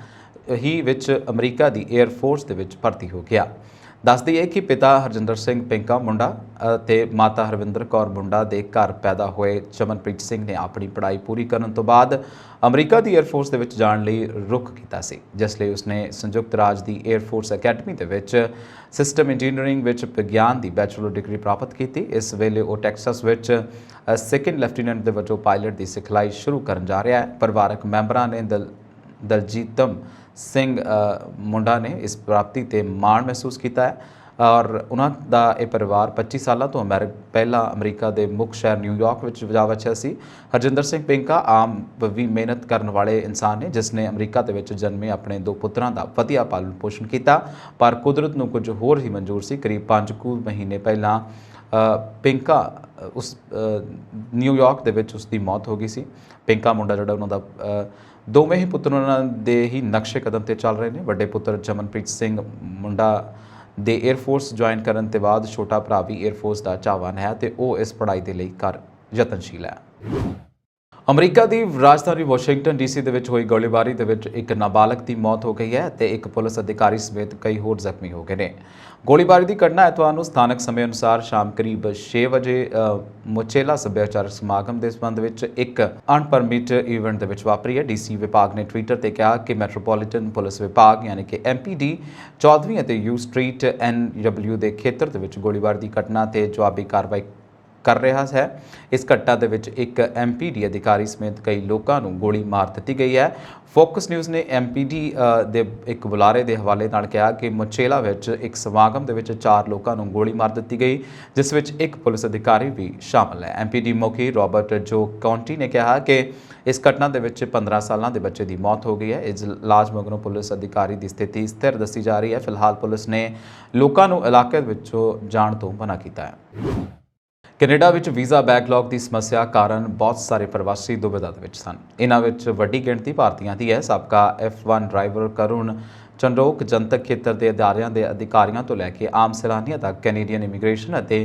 Speaker 1: ਹੀ ਵਿੱਚ ਅਮਰੀਕਾ ਦੀ 에ਅਰ ਫੋਰਸ ਦੇ ਵਿੱਚ ਭਰਤੀ ਹੋ ਗਿਆ। ਦੱਸ ਦਈਏ ਕਿ ਪਿਤਾ ਹਰਜਿੰਦਰ ਸਿੰਘ ਪਿੰਕਾ ਮੁੰਡਾ ਅਤੇ ਮਾਤਾ ਹਰਵਿੰਦਰ ਕੌਰ ਮੁੰਡਾ ਦੇ ਘਰ ਪੈਦਾ ਹੋਏ ਚਮਨਪ੍ਰੀਤ ਸਿੰਘ ਨੇ ਆਪਣੀ ਪੜ੍ਹਾਈ ਪੂਰੀ ਕਰਨ ਤੋਂ ਬਾਅਦ ਅਮਰੀਕਾ ਦੀ 에ਅਰ ਫੋਰਸ ਦੇ ਵਿੱਚ ਜਾਣ ਲਈ ਰੁਖ ਕੀਤਾ ਸੀ, ਜਿਸ ਲਈ ਉਸਨੇ ਸੰਯੁਕਤ ਰਾਜ ਦੀ 에ਅਰ ਫੋਰਸ ਅਕੈਡਮੀ ਦੇ ਵਿੱਚ ਸਿਸਟਮ ਇੰਜੀਨੀਅਰਿੰਗ ਵਿੱਚ ਵਿਗਿਆਨ ਦੀ ਬੈਚਲਰ ਡਿਗਰੀ ਪ੍ਰਾਪਤ ਕੀਤੀ। ਇਸ ਵੇਲੇ ਉਹ ਟੈਕਸਸ ਵਿੱਚ ਸੈਕੰਡ ਲੈਫਟੀਨੈਂਟ ਦੇ ਵਜੋਂ ਪਾਇਲਟ ਦੀ ਸਿਖਲਾਈ ਸ਼ੁਰੂ ਕਰਨ ਜਾ ਰਿਹਾ ਹੈ। ਪਰਿਵਾਰਕ ਮੈਂਬਰਾਂ ਨੇ ਦਲਜੀਤਮ ਸਿੰਘ ਮੁੰਡਾ ਨੇ ਇਸ ਪ੍ਰਾਪਤੀ ਤੇ ਮਾਣ ਮਹਿਸੂਸ ਕੀਤਾ ਹੈ ਔਰ ਉਹਨਾਂ ਦਾ ਇਹ ਪਰਿਵਾਰ 25 ਸਾਲਾਂ ਤੋਂ ਪਹਿਲਾਂ ਅਮਰੀਕਾ ਦੇ ਮੁੱਖ ਸ਼ਹਿਰ ਨਿਊਯਾਰਕ ਵਿੱਚ ਜਾ ਵਸਿਆ ਸੀ। ਹਰਜਿੰਦਰ ਸਿੰਘ ਪਿੰਕਾ ਆਮ ਵੀ ਮਿਹਨਤ ਕਰਨ ਵਾਲੇ ਇਨਸਾਨ ਨੇ ਜਿਸ ਨੇ ਅਮਰੀਕਾ ਦੇ ਵਿੱਚ ਜਨਮੇ ਆਪਣੇ 2 ਪੁੱਤਰਾਂ ਦਾ ਵਧੀਆ ਪਾਲਣ ਪੋਸ਼ਣ ਕੀਤਾ, ਪਰ ਕੁਦਰਤ ਨੂੰ ਕੁਝ ਹੋਰ ਹੀ ਮਨਜ਼ੂਰ ਸੀ। ਕਰੀਬ 5 ਮਹੀਨੇ ਪਹਿਲਾਂ ਪਿੰਕਾ ਉਸ ਨਿਊਯਾਰਕ ਦੇ ਵਿੱਚ ਉਸ ਦੀ ਮੌਤ ਹੋ ਗਈ ਸੀ। ਪਿੰਕਾ ਮੁੰਡਾ ਜਿਹੜਾ ਉਹਨਾਂ ਦਾ ਦੋਵੇਂ ਹੀ ਪੁੱਤਰ ਉਹਨਾਂ ਦੇ ਹੀ ਨਕਸ਼ੇ ਕਦਮ ਤੇ ਚੱਲ ਰਹੇ ਨੇ। ਵੱਡੇ ਪੁੱਤਰ ਚਮਨਪ੍ਰੀਤ ਸਿੰਘ ਮੁੰਡਾ ਦੇ 에ਅਰ ਫੋਰਸ ਜੁਆਇਨ ਕਰਨ ਤੋਂ ਬਾਅਦ ਛੋਟਾ ਭਰਾ ਵੀ 에ਅਰ ਫੋਰਸ ਦਾ ਚਾਹਵਾਨ ਹੈ ਤੇ ਉਹ ਇਸ ਪੜ੍ਹਾਈ ਦੇ ਲਈ ਯਤਨਸ਼ੀਲ ਹੈ। ਅਮਰੀਕਾ ਦੀ ਰਾਜਧਾਨੀ ਵਾਸ਼ਿੰਗਟਨ DC ਦੇ ਵਿੱਚ ਹੋਈ ਗੋਲੀਬਾਰੀ ਦੇ ਵਿੱਚ ਇੱਕ ਨਾਬਾਲਗ ਦੀ ਮੌਤ ਹੋ ਗਈ ਹੈ ਤੇ ਇੱਕ ਪੁਲਿਸ ਅਧਿਕਾਰੀ ਸਮੇਤ ਕਈ ਹੋਰ ਜ਼ਖਮੀ ਹੋ ਗਏ ਨੇ। ਗੋਲੀਬਾਰੀ ਦੀ ਘਟਨਾ ਐਤਵਾਰ ਨੂੰ ਸਥਾਨਕ ਸਮੇਂ ਅਨੁਸਾਰ ਸ਼ਾਮ ਕਰੀਬ 6 ਵਜੇ ਮੁਚੇਲਾ ਸੱਭਿਆਚਾਰਕ ਸਮਾਗਮ ਦੇ ਸੰਬੰਧ ਵਿੱਚ ਇੱਕ ਅਨਪਰਮਿਟ ਇਵੈਂਟ ਦੇ ਵਿੱਚ ਵਾਪਰੀ ਹੈ। DC ਵਿਭਾਗ ਨੇ ਟਵਿੱਟਰ ਤੇ ਕਿਹਾ ਕਿ ਮੈਟਰੋਪੋਲੀਟਨ ਪੁਲਿਸ ਵਿਭਾਗ ਯਾਨੀ ਕਿ MPD 14ਵੀਂ ਅਤੇ U ਸਟਰੀਟ NW ਦੇ ਖੇਤਰ ਦੇ ਵਿੱਚ ਗੋਲੀਬਾਰੀ ਦੀ ਘਟਨਾ ਤੇ ਜਵਾਬੀ ਕਾਰਵਾਈ ਕਰ ਰਿਹਾ ਹੈ। ਇਸ ਘਟਨਾ ਦੇ ਵਿੱਚ ਇੱਕ MPD ਅਧਿਕਾਰੀ ਸਮੇਤ ਕਈ ਲੋਕਾਂ ਨੂੰ ਗੋਲੀ ਮਾਰ ਦਿੱਤੀ ਗਈ ਹੈ। ਫੋਕਸ ਨਿਊਜ਼ ਨੇ MPD ਦੇ ਇੱਕ ਬੁਲਾਰੇ ਦੇ ਹਵਾਲੇ ਨਾਲ ਕਿਹਾ ਕਿ ਮੁਚੇਲਾ ਵਿੱਚ ਇੱਕ ਸਮਾਗਮ ਦੇ ਵਿੱਚ 4 ਲੋਕਾਂ ਨੂੰ ਗੋਲੀ ਮਾਰ ਦਿੱਤੀ ਗਈ, ਜਿਸ ਵਿੱਚ ਇੱਕ ਪੁਲਿਸ ਅਧਿਕਾਰੀ ਵੀ ਸ਼ਾਮਲ ਹੈ। MPD ਮੁਖੀ ਰਾਬਰਟ ਜੋ ਕਾਉਂਟੀ ਨੇ ਕਿਹਾ ਕਿ ਇਸ ਘਟਨਾ ਦੇ ਵਿੱਚ 15 ਸਾਲਾਂ ਦੇ ਬੱਚੇ ਦੀ ਮੌਤ ਹੋ ਗਈ ਹੈ। ਇਸ ਇਲਾਜ ਮਗਰੋਂ ਪੁਲਿਸ ਅਧਿਕਾਰੀ ਦੀ ਸਥਿਤੀ ਸਥਿਰ ਦੱਸੀ ਜਾ ਰਹੀ ਹੈ। ਫਿਲਹਾਲ ਪੁਲਿਸ ਨੇ ਲੋਕਾਂ ਨੂੰ ਇਲਾਕੇ ਵਿੱਚੋਂ ਜਾਣ ਤੋਂ ਮਨਾ ਕੀਤਾ ਹੈ। ਕੈਨੇਡਾ ਵਿੱਚ ਵੀਜ਼ਾ ਬੈਕਲੌਗ ਦੀ ਸਮੱਸਿਆ ਕਾਰਨ ਬਹੁਤ ਸਾਰੇ ਪ੍ਰਵਾਸੀ ਦੁਬਿਧਾ ਦੇ ਵਿੱਚ ਸਨ। ਇਹਨਾਂ ਵਿੱਚ ਵੱਡੀ ਗਿਣਤੀ ਭਾਰਤੀਆਂ ਦੀ ਹੈ। ਸਾਬਕਾ F1 ਡਰਾਈਵਰ ਕਰੁਣ ਚੰਡੋਕ ਜਨਤਕ ਖੇਤਰ ਦੇ ਅਦਾਰਿਆਂ ਦੇ ਅਧਿਕਾਰੀਆਂ ਤੋਂ ਲੈ ਕੇ ਆਮ ਸੈਲਾਨੀਆਂ ਤੱਕ ਕੈਨੇਡੀਅਨ ਇਮੀਗ੍ਰੇਸ਼ਨ ਅਤੇ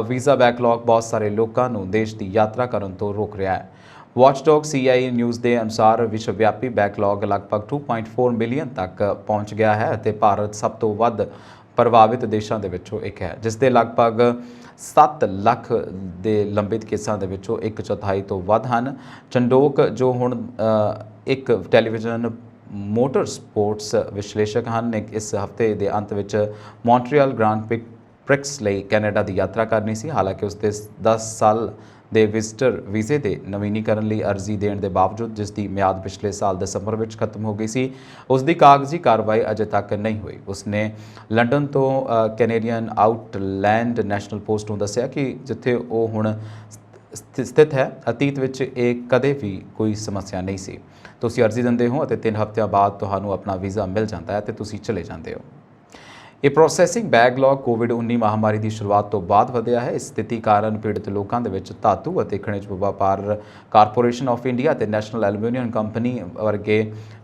Speaker 1: ਵੀਜ਼ਾ ਬੈਕਲੌਗ ਬਹੁਤ ਸਾਰੇ ਲੋਕਾਂ ਨੂੰ ਦੇਸ਼ ਦੀ ਯਾਤਰਾ ਕਰਨ ਤੋਂ ਰੋਕ ਰਿਹਾ ਹੈ। ਵਾਚਡੌਗ CIA ਨਿਊਜ਼ ਦੇ ਅਨੁਸਾਰ ਵਿਸ਼ਵ ਵਿਆਪੀ ਬੈਕਲੌਗ ਲਗਭਗ 2.4 ਮਿਲੀਅਨ ਤੱਕ ਪਹੁੰਚ ਗਿਆ ਹੈ ਅਤੇ ਭਾਰਤ ਸਭ ਤੋਂ ਵੱਧ ਪ੍ਰਭਾਵਿਤ ਦੇਸ਼ਾਂ ਦੇ ਵਿੱਚੋਂ ਇੱਕ ਹੈ, ਜਿਸ ਦੇ ਲਗਭਗ 7 ਲੱਖ ਦੇ ਲੰਬਿਤ ਕੇਸਾਂ ਦੇ ਵਿੱਚੋਂ 1/4 ਤੋਂ ਵੱਧ ਹਨ। ਚੰਡੋਕ ਜੋ ਹੁਣ ਇੱਕ ਟੈਲੀਵਿਜ਼ਨ ਮੋਟਰ ਸਪੋਰਟਸ ਵਿਸ਼ਲੇਸ਼ਕ ਹਨ ਨੇ ਇਸ ਹਫ਼ਤੇ ਦੇ ਅੰਤ ਵਿੱਚ ਮੌਂਟਰੀਅਲ ਗ੍ਰਾਂਡ ਪ੍ਰਿਕਸ ਲਈ ਕੈਨੇਡਾ ਦੀ ਯਾਤਰਾ ਕਰਨੀ ਸੀ। ਹਾਲਾਂਕਿ ਉਸ ਦੇ 10 ਸਾਲ ਦੇ ਵਿਜ਼ਟਰ ਵੀਜ਼ੇ ਦੇ ਨਵੀਨੀਕਰਨ ਲਈ ਅਰਜ਼ੀ ਦੇਣ ਦੇ ਬਾਵਜੂਦ, ਜਿਸ ਦੀ ਮਿਆਦ ਪਿਛਲੇ ਸਾਲ ਦਸੰਬਰ ਵਿੱਚ ਖਤਮ ਹੋ ਗਈ ਸੀ, ਉਸ ਦੀ ਕਾਗਜ਼ੀ ਕਾਰਵਾਈ ਅਜੇ ਤੱਕ ਨਹੀਂ ਹੋਈ। ਉਸਨੇ ਲੰਡਨ ਤੋਂ ਕੈਨੇਡੀਅਨ ਆਊਟਲੈਂਡ ਨੈਸ਼ਨਲ ਪੋਸਟ ਨੂੰ ਦੱਸਿਆ ਕਿ ਜਿੱਥੇ ਉਹ ਹੁਣ ਸਥਿਤ ਹੈ, ਅਤੀਤ ਵਿੱਚ ਇਹ ਕਦੇ ਵੀ ਕੋਈ ਸਮੱਸਿਆ ਨਹੀਂ ਸੀ। ਤੁਸੀਂ ਅਰਜ਼ੀ ਦਿੰਦੇ ਹੋ ਅਤੇ 3 ਹਫ਼ਤਿਆਂ ਬਾਅਦ ਤੁਹਾਨੂੰ ਆਪਣਾ ਵੀਜ਼ਾ ਮਿਲ ਜਾਂਦਾ ਹੈ ਤੇ ਤੁਸੀਂ ਚਲੇ ਜਾਂਦੇ ਹੋ। ਇਹ ਪ੍ਰੋਸੈਸਿੰਗ ਬੈਕਲੌਗ ਕੋਵਿਡ-19 ਮਹਾਮਾਰੀ ਦੀ ਸ਼ੁਰੂਆਤ ਤੋਂ ਬਾਅਦ ਵਧਿਆ ਹੈ। ਇਸ ਸਥਿਤੀ ਕਾਰਨ ਪੀੜਤ ਲੋਕਾਂ ਦੇ ਵਿੱਚ ਧਾਤੂ ਅਤੇ ਖਣਿਜ ਵਪਾਰ ਕਾਰਪੋਰੇਸ਼ਨ ਆਫ ਇੰਡੀਆ ਅਤੇ ਨੈਸ਼ਨਲ ਐਲੂਮੀਨੀਅਮ ਕੰਪਨੀ ਵਰਗੇ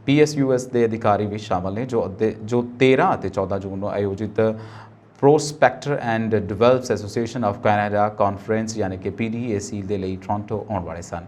Speaker 1: PSUs ਦੇ ਅਧਿਕਾਰੀ ਵੀ ਸ਼ਾਮਲ ਨੇ, ਜੋ 13 ਅਤੇ 14 ਜੂਨ ਨੂੰ ਆਯੋਜਿਤ prospector and developers association of Canada conference ਯਾਨੀ ਕਿ PDAC ਦੇ ਲਈ ਟੋਰਾਂਟੋ ਆਉਣ ਵਾਲੇ ਸਨ।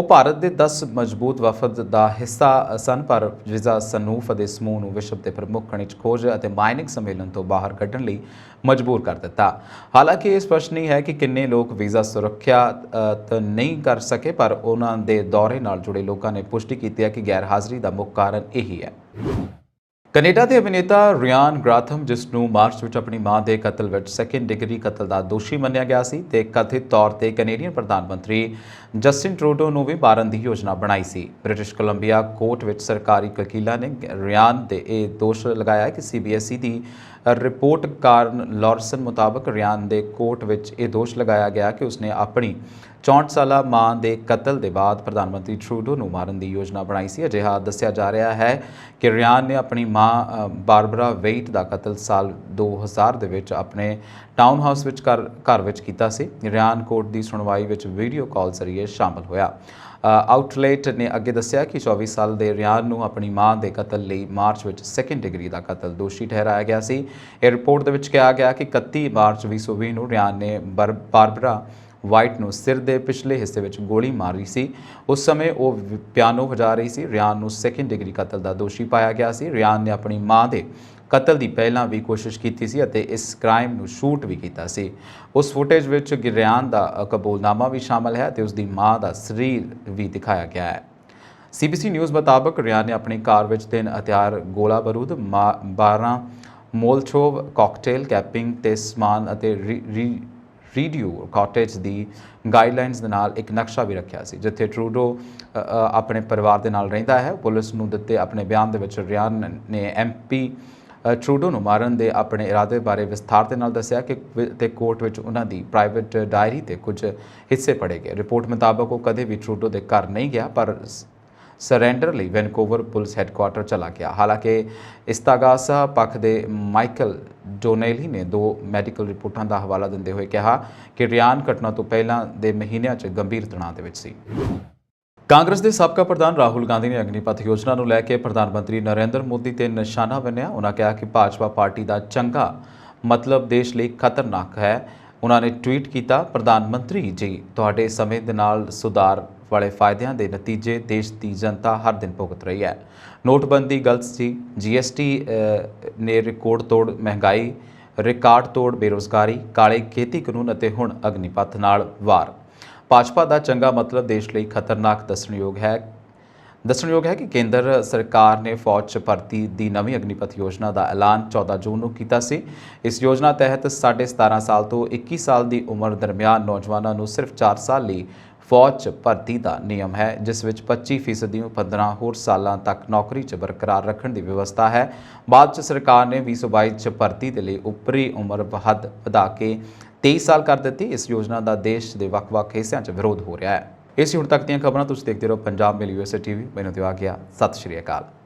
Speaker 1: ਭਾਰਤ ਦੇ 10 ਮਜ਼ਬੂਤ ਵਫਦ ਦਾ ਹਿੱਸਾ ਸਨ, ਪਰ ਵੀਜ਼ਾ ਸਨੂਫ ਦੇ ਸਮੂਹ ਨੂੰ ਵਿਸ਼ਵ ਦੇ ਪ੍ਰਮੁੱਖ ਖਣਿਜ ਖੋਜ ਅਤੇ ਮਾਈਨਿੰਗ ਸੰਮੇਲਨ ਤੋਂ ਬਾਹਰ ਕੱਢਣ ਲਈ ਮਜਬੂਰ ਕਰ ਦਿੱਤਾ। ਹਾਲਾਂਕਿ ਇਹ ਸਪਸ਼ਟ ਨਹੀਂ ਹੈ ਕਿ ਕਿੰਨੇ ਲੋਕ ਵੀਜ਼ਾ ਸੁਰੱਖਿਅਤ ਨਹੀਂ ਕਰ ਸਕੇ, ਪਰ ਉਹਨਾਂ ਦੇ ਦੌਰੇ ਨਾਲ ਜੁੜੇ ਲੋਕਾਂ ਨੇ ਪੁਸ਼ਟੀ ਕੀਤੀ ਹੈ ਕਿ ਗੈਰ ਹਾਜ਼ਰੀ ਦਾ ਮੁੱਖ ਕਾਰਨ ਇਹੀ ਹੈ। ਕੈਨੇਡਾ ਦੇ ਅਭਿਨੇਤਾ ਰਿਆਨ ਗ੍ਰਾਥਮ, ਜਿਸ ਨੂੰ ਮਾਰਚ ਵਿੱਚ ਆਪਣੀ ਮਾਂ ਦੇ ਕਤਲ ਵਿੱਚ ਸੈਕੰਡ ਡਿਗਰੀ ਕਤਲ ਦਾ ਦੋਸ਼ੀ ਮੰਨਿਆ ਗਿਆ ਸੀ ਤੇ ਕਥਿਤ ਤੌਰ ਤੇ ਕੈਨੇਡੀਅਨ ਪ੍ਰਧਾਨ ਮੰਤਰੀ ਜਸਟਿਨ ਟਰੂਡੋ ਨੂੰ ਵੀ ਮਾਰਨ ਦੀ ਯੋਜਨਾ ਬਣਾਈ ਸੀ। ਬ੍ਰਿਟਿਸ਼ ਕੋਲੰਬੀਆ ਕੋਰਟ ਵਿੱਚ ਸਰਕਾਰੀ ਵਕੀਲਾਂ ਨੇ ਰਿਆਨ ਦੇ ਇਹ ਦੋਸ਼ ਲਗਾਇਆ ਕਿ CBSE ਦੀ ਰਿਪੋਰਟ ਕਾਰਨ ਲੌਰਸਨ ਮੁਤਾਬਕ ਰਿਆਨ ਦੇ ਕੋਰਟ ਵਿੱਚ ਇਹ ਦੋਸ਼ ਲਗਾਇਆ ਗਿਆ ਕਿ ਉਸਨੇ ਆਪਣੀ 64 ਸਾਲਾ ਮਾਂ ਦੇ ਕਤਲ ਦੇ ਬਾਅਦ ਪ੍ਰਧਾਨ ਮੰਤਰੀ ਟਰੂਡੋ ਨੂੰ ਮਾਰਨ ਦੀ ਯੋਜਨਾ ਬਣਾਈ ਸੀ। ਅਜਿਹਾ ਦੱਸਿਆ ਜਾ ਰਿਹਾ ਹੈ ਕਿ ਰਿਆਨ ਨੇ ਆਪਣੀ ਮਾਂ ਬਾਰਬਰਾ ਵੇਟ ਦਾ ਕਤਲ ਸਾਲ 2000 ਦੇ ਵਿੱਚ ਆਪਣੇ ਟਾਊਨ ਹਾਊਸ ਵਿੱਚ ਘਰ ਵਿੱਚ ਕੀਤਾ ਸੀ। ਰਿਆਨ ਕੋਰਟ ਦੀ ਸੁਣਵਾਈ ਵਿੱਚ ਵੀਡੀਓ ਕਾਲ ਜ਼ਰੀਏ ਸ਼ਾਮਲ ਹੋਇਆ। ਆਊਟਲੇਟ ਨੇ ਅੱਗੇ ਦੱਸਿਆ ਕਿ 24 ਸਾਲ ਦੇ ਰਿਆਨ ਨੂੰ ਆਪਣੀ ਮਾਂ ਦੇ ਕਤਲ ਲਈ ਮਾਰਚ ਵਿੱਚ ਸੈਕੰਡ ਡਿਗਰੀ ਦਾ ਕਤਲ ਦੋਸ਼ੀ ਠਹਿਰਾਇਆ ਗਿਆ ਸੀ। ਇਹ ਰਿਪੋਰਟ ਦੇ ਵਿੱਚ ਕਿਹਾ ਗਿਆ ਕਿ 31 ਮਾਰਚ 2020 ਨੂੰ ਰਿਆਨ ਨੇ ਬਾਰਬਰਾ ਵਾਈਟ ਨੂੰ ਸਿਰ ਦੇ ਪਿਛਲੇ ਹਿੱਸੇ ਵਿੱਚ ਗੋਲੀ ਮਾਰੀ ਸੀ। ਉਸ ਸਮੇਂ ਉਹ ਪਿਆਨੋ ਵਜਾ ਰਹੀ ਸੀ। ਰਿਆਨ ਨੂੰ ਸੈਕੰਡ ਡਿਗਰੀ ਕਤਲ ਦਾ ਦੋਸ਼ੀ ਪਾਇਆ ਗਿਆ ਸੀ। ਰਿਆਨ ਨੇ ਆਪਣੀ ਮਾਂ ਦੇ ਕਤਲ ਦੀ ਪਹਿਲਾਂ ਵੀ ਕੋਸ਼ਿਸ਼ ਕੀਤੀ ਸੀ ਅਤੇ ਇਸ ਕ੍ਰਾਈਮ ਨੂੰ ਸ਼ੂਟ ਵੀ ਕੀਤਾ ਸੀ। ਉਸ ਫੁਟੇਜ ਵਿੱਚ ਰਿਆਨ ਦਾ ਕਬੂਲਨਾਮਾ ਵੀ ਸ਼ਾਮਲ ਹੈ ਅਤੇ ਉਸ ਦੀ ਮਾਂ ਦਾ ਸਰੀਰ ਵੀ ਦਿਖਾਇਆ ਗਿਆ ਹੈ। CBC ਨਿਊਜ਼ ਮੁਤਾਬਕ ਰਿਆਨ ਨੇ ਆਪਣੀ ਕਾਰ ਵਿੱਚ 3 ਹਥਿਆਰ, ਗੋਲਾ ਬਾਰੂਦ, 12 ਮੋਲਚੋਵ ਕਾਕਟੇਲ, ਕੈਪਿੰਗ ਤੇ ਸਮਾਨ ਅਤੇ ਰੀਡਿਓ ਕਾਟੇਜ ਦੀ ਗਾਈਡਲਾਈਨਸ ਦੇ ਨਾਲ ਇੱਕ ਨਕਸ਼ਾ ਵੀ ਰੱਖਿਆ ਸੀ, ਜਿੱਥੇ ਟਰੂਡੋ ਆਪਣੇ ਪਰਿਵਾਰ ਦੇ ਨਾਲ ਰਹਿੰਦਾ ਹੈ। ਪੁਲਿਸ ਨੂੰ ਦਿੱਤੇ ਆਪਣੇ ਬਿਆਨ ਦੇ ਵਿੱਚ ਰਿਆਨ ਨੇ MP ਟਰੂਡੋ ਨੂੰ ਮਾਰਨ ਦੇ ਆਪਣੇ ਇਰਾਦੇ ਬਾਰੇ ਵਿਸਥਾਰ ਦੇ ਨਾਲ ਦੱਸਿਆ ਕਿ ਕੋਰਟ ਵਿੱਚ ਉਹਨਾਂ ਦੀ ਪ੍ਰਾਈਵੇਟ ਡਾਇਰੀ ਤੇ ਕੁਝ ਹਿੱਸੇ ਪੜ੍ਹੇ ਗਏ। ਰਿਪੋਰਟ ਮੁਤਾਬਕ ਉਹ ਕਦੇ ਵੀ ਟਰੂਡੋ ਦੇ ਘਰ ਨਹੀਂ ਗਿਆ, ਪਰ ਸਰੈਂਡਰ ਲਈ ਵੈਨਕੂਵਰ ਪੁਲਿਸ ਹੈੱਡਕੁਆਰਟਰ ਚਲਾ ਗਿਆ। ਹਾਲਾਂਕਿ ਇਸਤਾਗਾਸਾ ਪੱਖ ਦੇ ਮਾਈਕਲ ਡੋਨੇਲੀ ਨੇ 2 ਮੈਡੀਕਲ ਰਿਪੋਰਟਾਂ ਦਾ ਹਵਾਲਾ ਦਿੰਦੇ ਹੋਏ ਕਿਹਾ ਕਿ ਰਿਆਨ ਘਟਨਾ ਤੋਂ ਪਹਿਲਾਂ ਦੇ ਮਹੀਨਿਆਂ 'ਚ ਗੰਭੀਰ ਤਣਾਅ ਦੇ ਵਿੱਚ ਸੀ। ਕਾਂਗਰਸ ਦੇ ਸਾਬਕਾ ਪ੍ਰਧਾਨ ਰਾਹੁਲ ਗਾਂਧੀ ਨੇ ਅਗਨੀਪਥ ਯੋਜਨਾ ਨੂੰ ਲੈ ਕੇ ਪ੍ਰਧਾਨ ਮੰਤਰੀ ਨਰਿੰਦਰ ਮੋਦੀ ਤੇ ਨਿਸ਼ਾਨਾ ਬੰਨ੍ਹਿਆ। ਉਹਨਾਂ ਕਿਹਾ ਕਿ ਭਾਜਪਾ ਪਾਰਟੀ ਦਾ ਚੰਗਾ ਮਤਲਬ ਦੇਸ਼ ਲਈ ਖਤਰਨਾਕ ਹੈ। ਉਹਨਾਂ ਨੇ ਟਵੀਟ ਕੀਤਾ, ਪ੍ਰਧਾਨ ਮੰਤਰੀ ਜੀ, ਤੁਹਾਡੇ ਸਮੇਂ ਦੇ ਨਾਲ ਸੁਧਾਰ ਵਾਲੇ ਫਾਇਦਿਆਂ ਦੇ ਨਤੀਜੇ ਦੇਸ਼ ਦੀ ਜਨਤਾ ਹਰ ਦਿਨ ਭੁਗਤ ਰਹੀ ਹੈ। ਨੋਟਬੰਦੀ ਗਲਤ ਸੀ, GST ਨੇ ਰਿਕਾਰਡ ਤੋੜ ਮਹਿੰਗਾਈ, ਰਿਕਾਰਡ ਤੋੜ ਬੇਰੁਜ਼ਗਾਰੀ, ਕਾਲੇ ਖੇਤੀ ਕਾਨੂੰਨ ਅਤੇ ਹੁਣ ਅਗਨੀਪਥ ਨਾਲ ਵਾਰ। ਭਾਜਪਾ ਦਾ ਚੰਗਾ ਮਤਲਬ ਦੇਸ਼ ਲਈ ਖਤਰਨਾਕ ਦੱਸਣਯੋਗ ਹੈ ਕਿ ਕੇਂਦਰ ਸਰਕਾਰ ਨੇ ਫੌਜ 'ਚ ਭਰਤੀ ਦੀ ਨਵੀਂ ਅਗਨੀਪਥ ਯੋਜਨਾ ਦਾ ਐਲਾਨ 14 ਜੂਨ ਨੂੰ ਕੀਤਾ ਸੀ। ਇਸ ਯੋਜਨਾ ਤਹਿਤ 17.5 ਸਾਲ ਤੋਂ 21 ਸਾਲ ਦੀ ਉਮਰ ਦਰਮਿਆਨ ਨੌਜਵਾਨਾਂ ਨੂੰ ਸਿਰਫ 4 ਸਾਲ ਲਈ ਫੌਜ 'ਚ ਭਰਤੀ ਦਾ ਨਿਯਮ ਹੈ, ਜਿਸ ਵਿੱਚ 25% ਨੂੰ 15 ਹੋਰ ਸਾਲਾਂ ਤੱਕ ਨੌਕਰੀ 'ਚ ਬਰਕਰਾਰ ਰੱਖਣ ਦੀ ਵਿਵਸਥਾ ਹੈ। ਬਾਅਦ 'ਚ ਸਰਕਾਰ ਨੇ 2022 'ਚ ਭਰਤੀ ਦੇ ਲਈ ਉਪਰੀ ਉਮਰ ਹੱਦ ਵਧਾ ਕੇ 23 ਸਾਲ ਕਰ ਦਿੱਤੀ। ਇਸ ਯੋਜਨਾ ਦਾ ਦੇਸ਼ ਦੇ ਵੱਖ-ਵੱਖ ਹਿੱਸਿਆਂ 'ਚ ਵਿਰੋਧ ਹੋ ਰਿਹਾ ਹੈ। ਇਸ ਹੁਣ ਤੱਕ ਦੀਆਂ ਖਬਰਾਂ ਤੁਸੀਂ ਦੇਖਦੇ ਰਹੋ ਪੰਜਾਬ ਮੇਲ USA TV। ਮੈਨੂੰ ਦਿਵਾ ਗਿਆ। ਸਤਿ ਸ਼੍ਰੀ ਅਕਾਲ।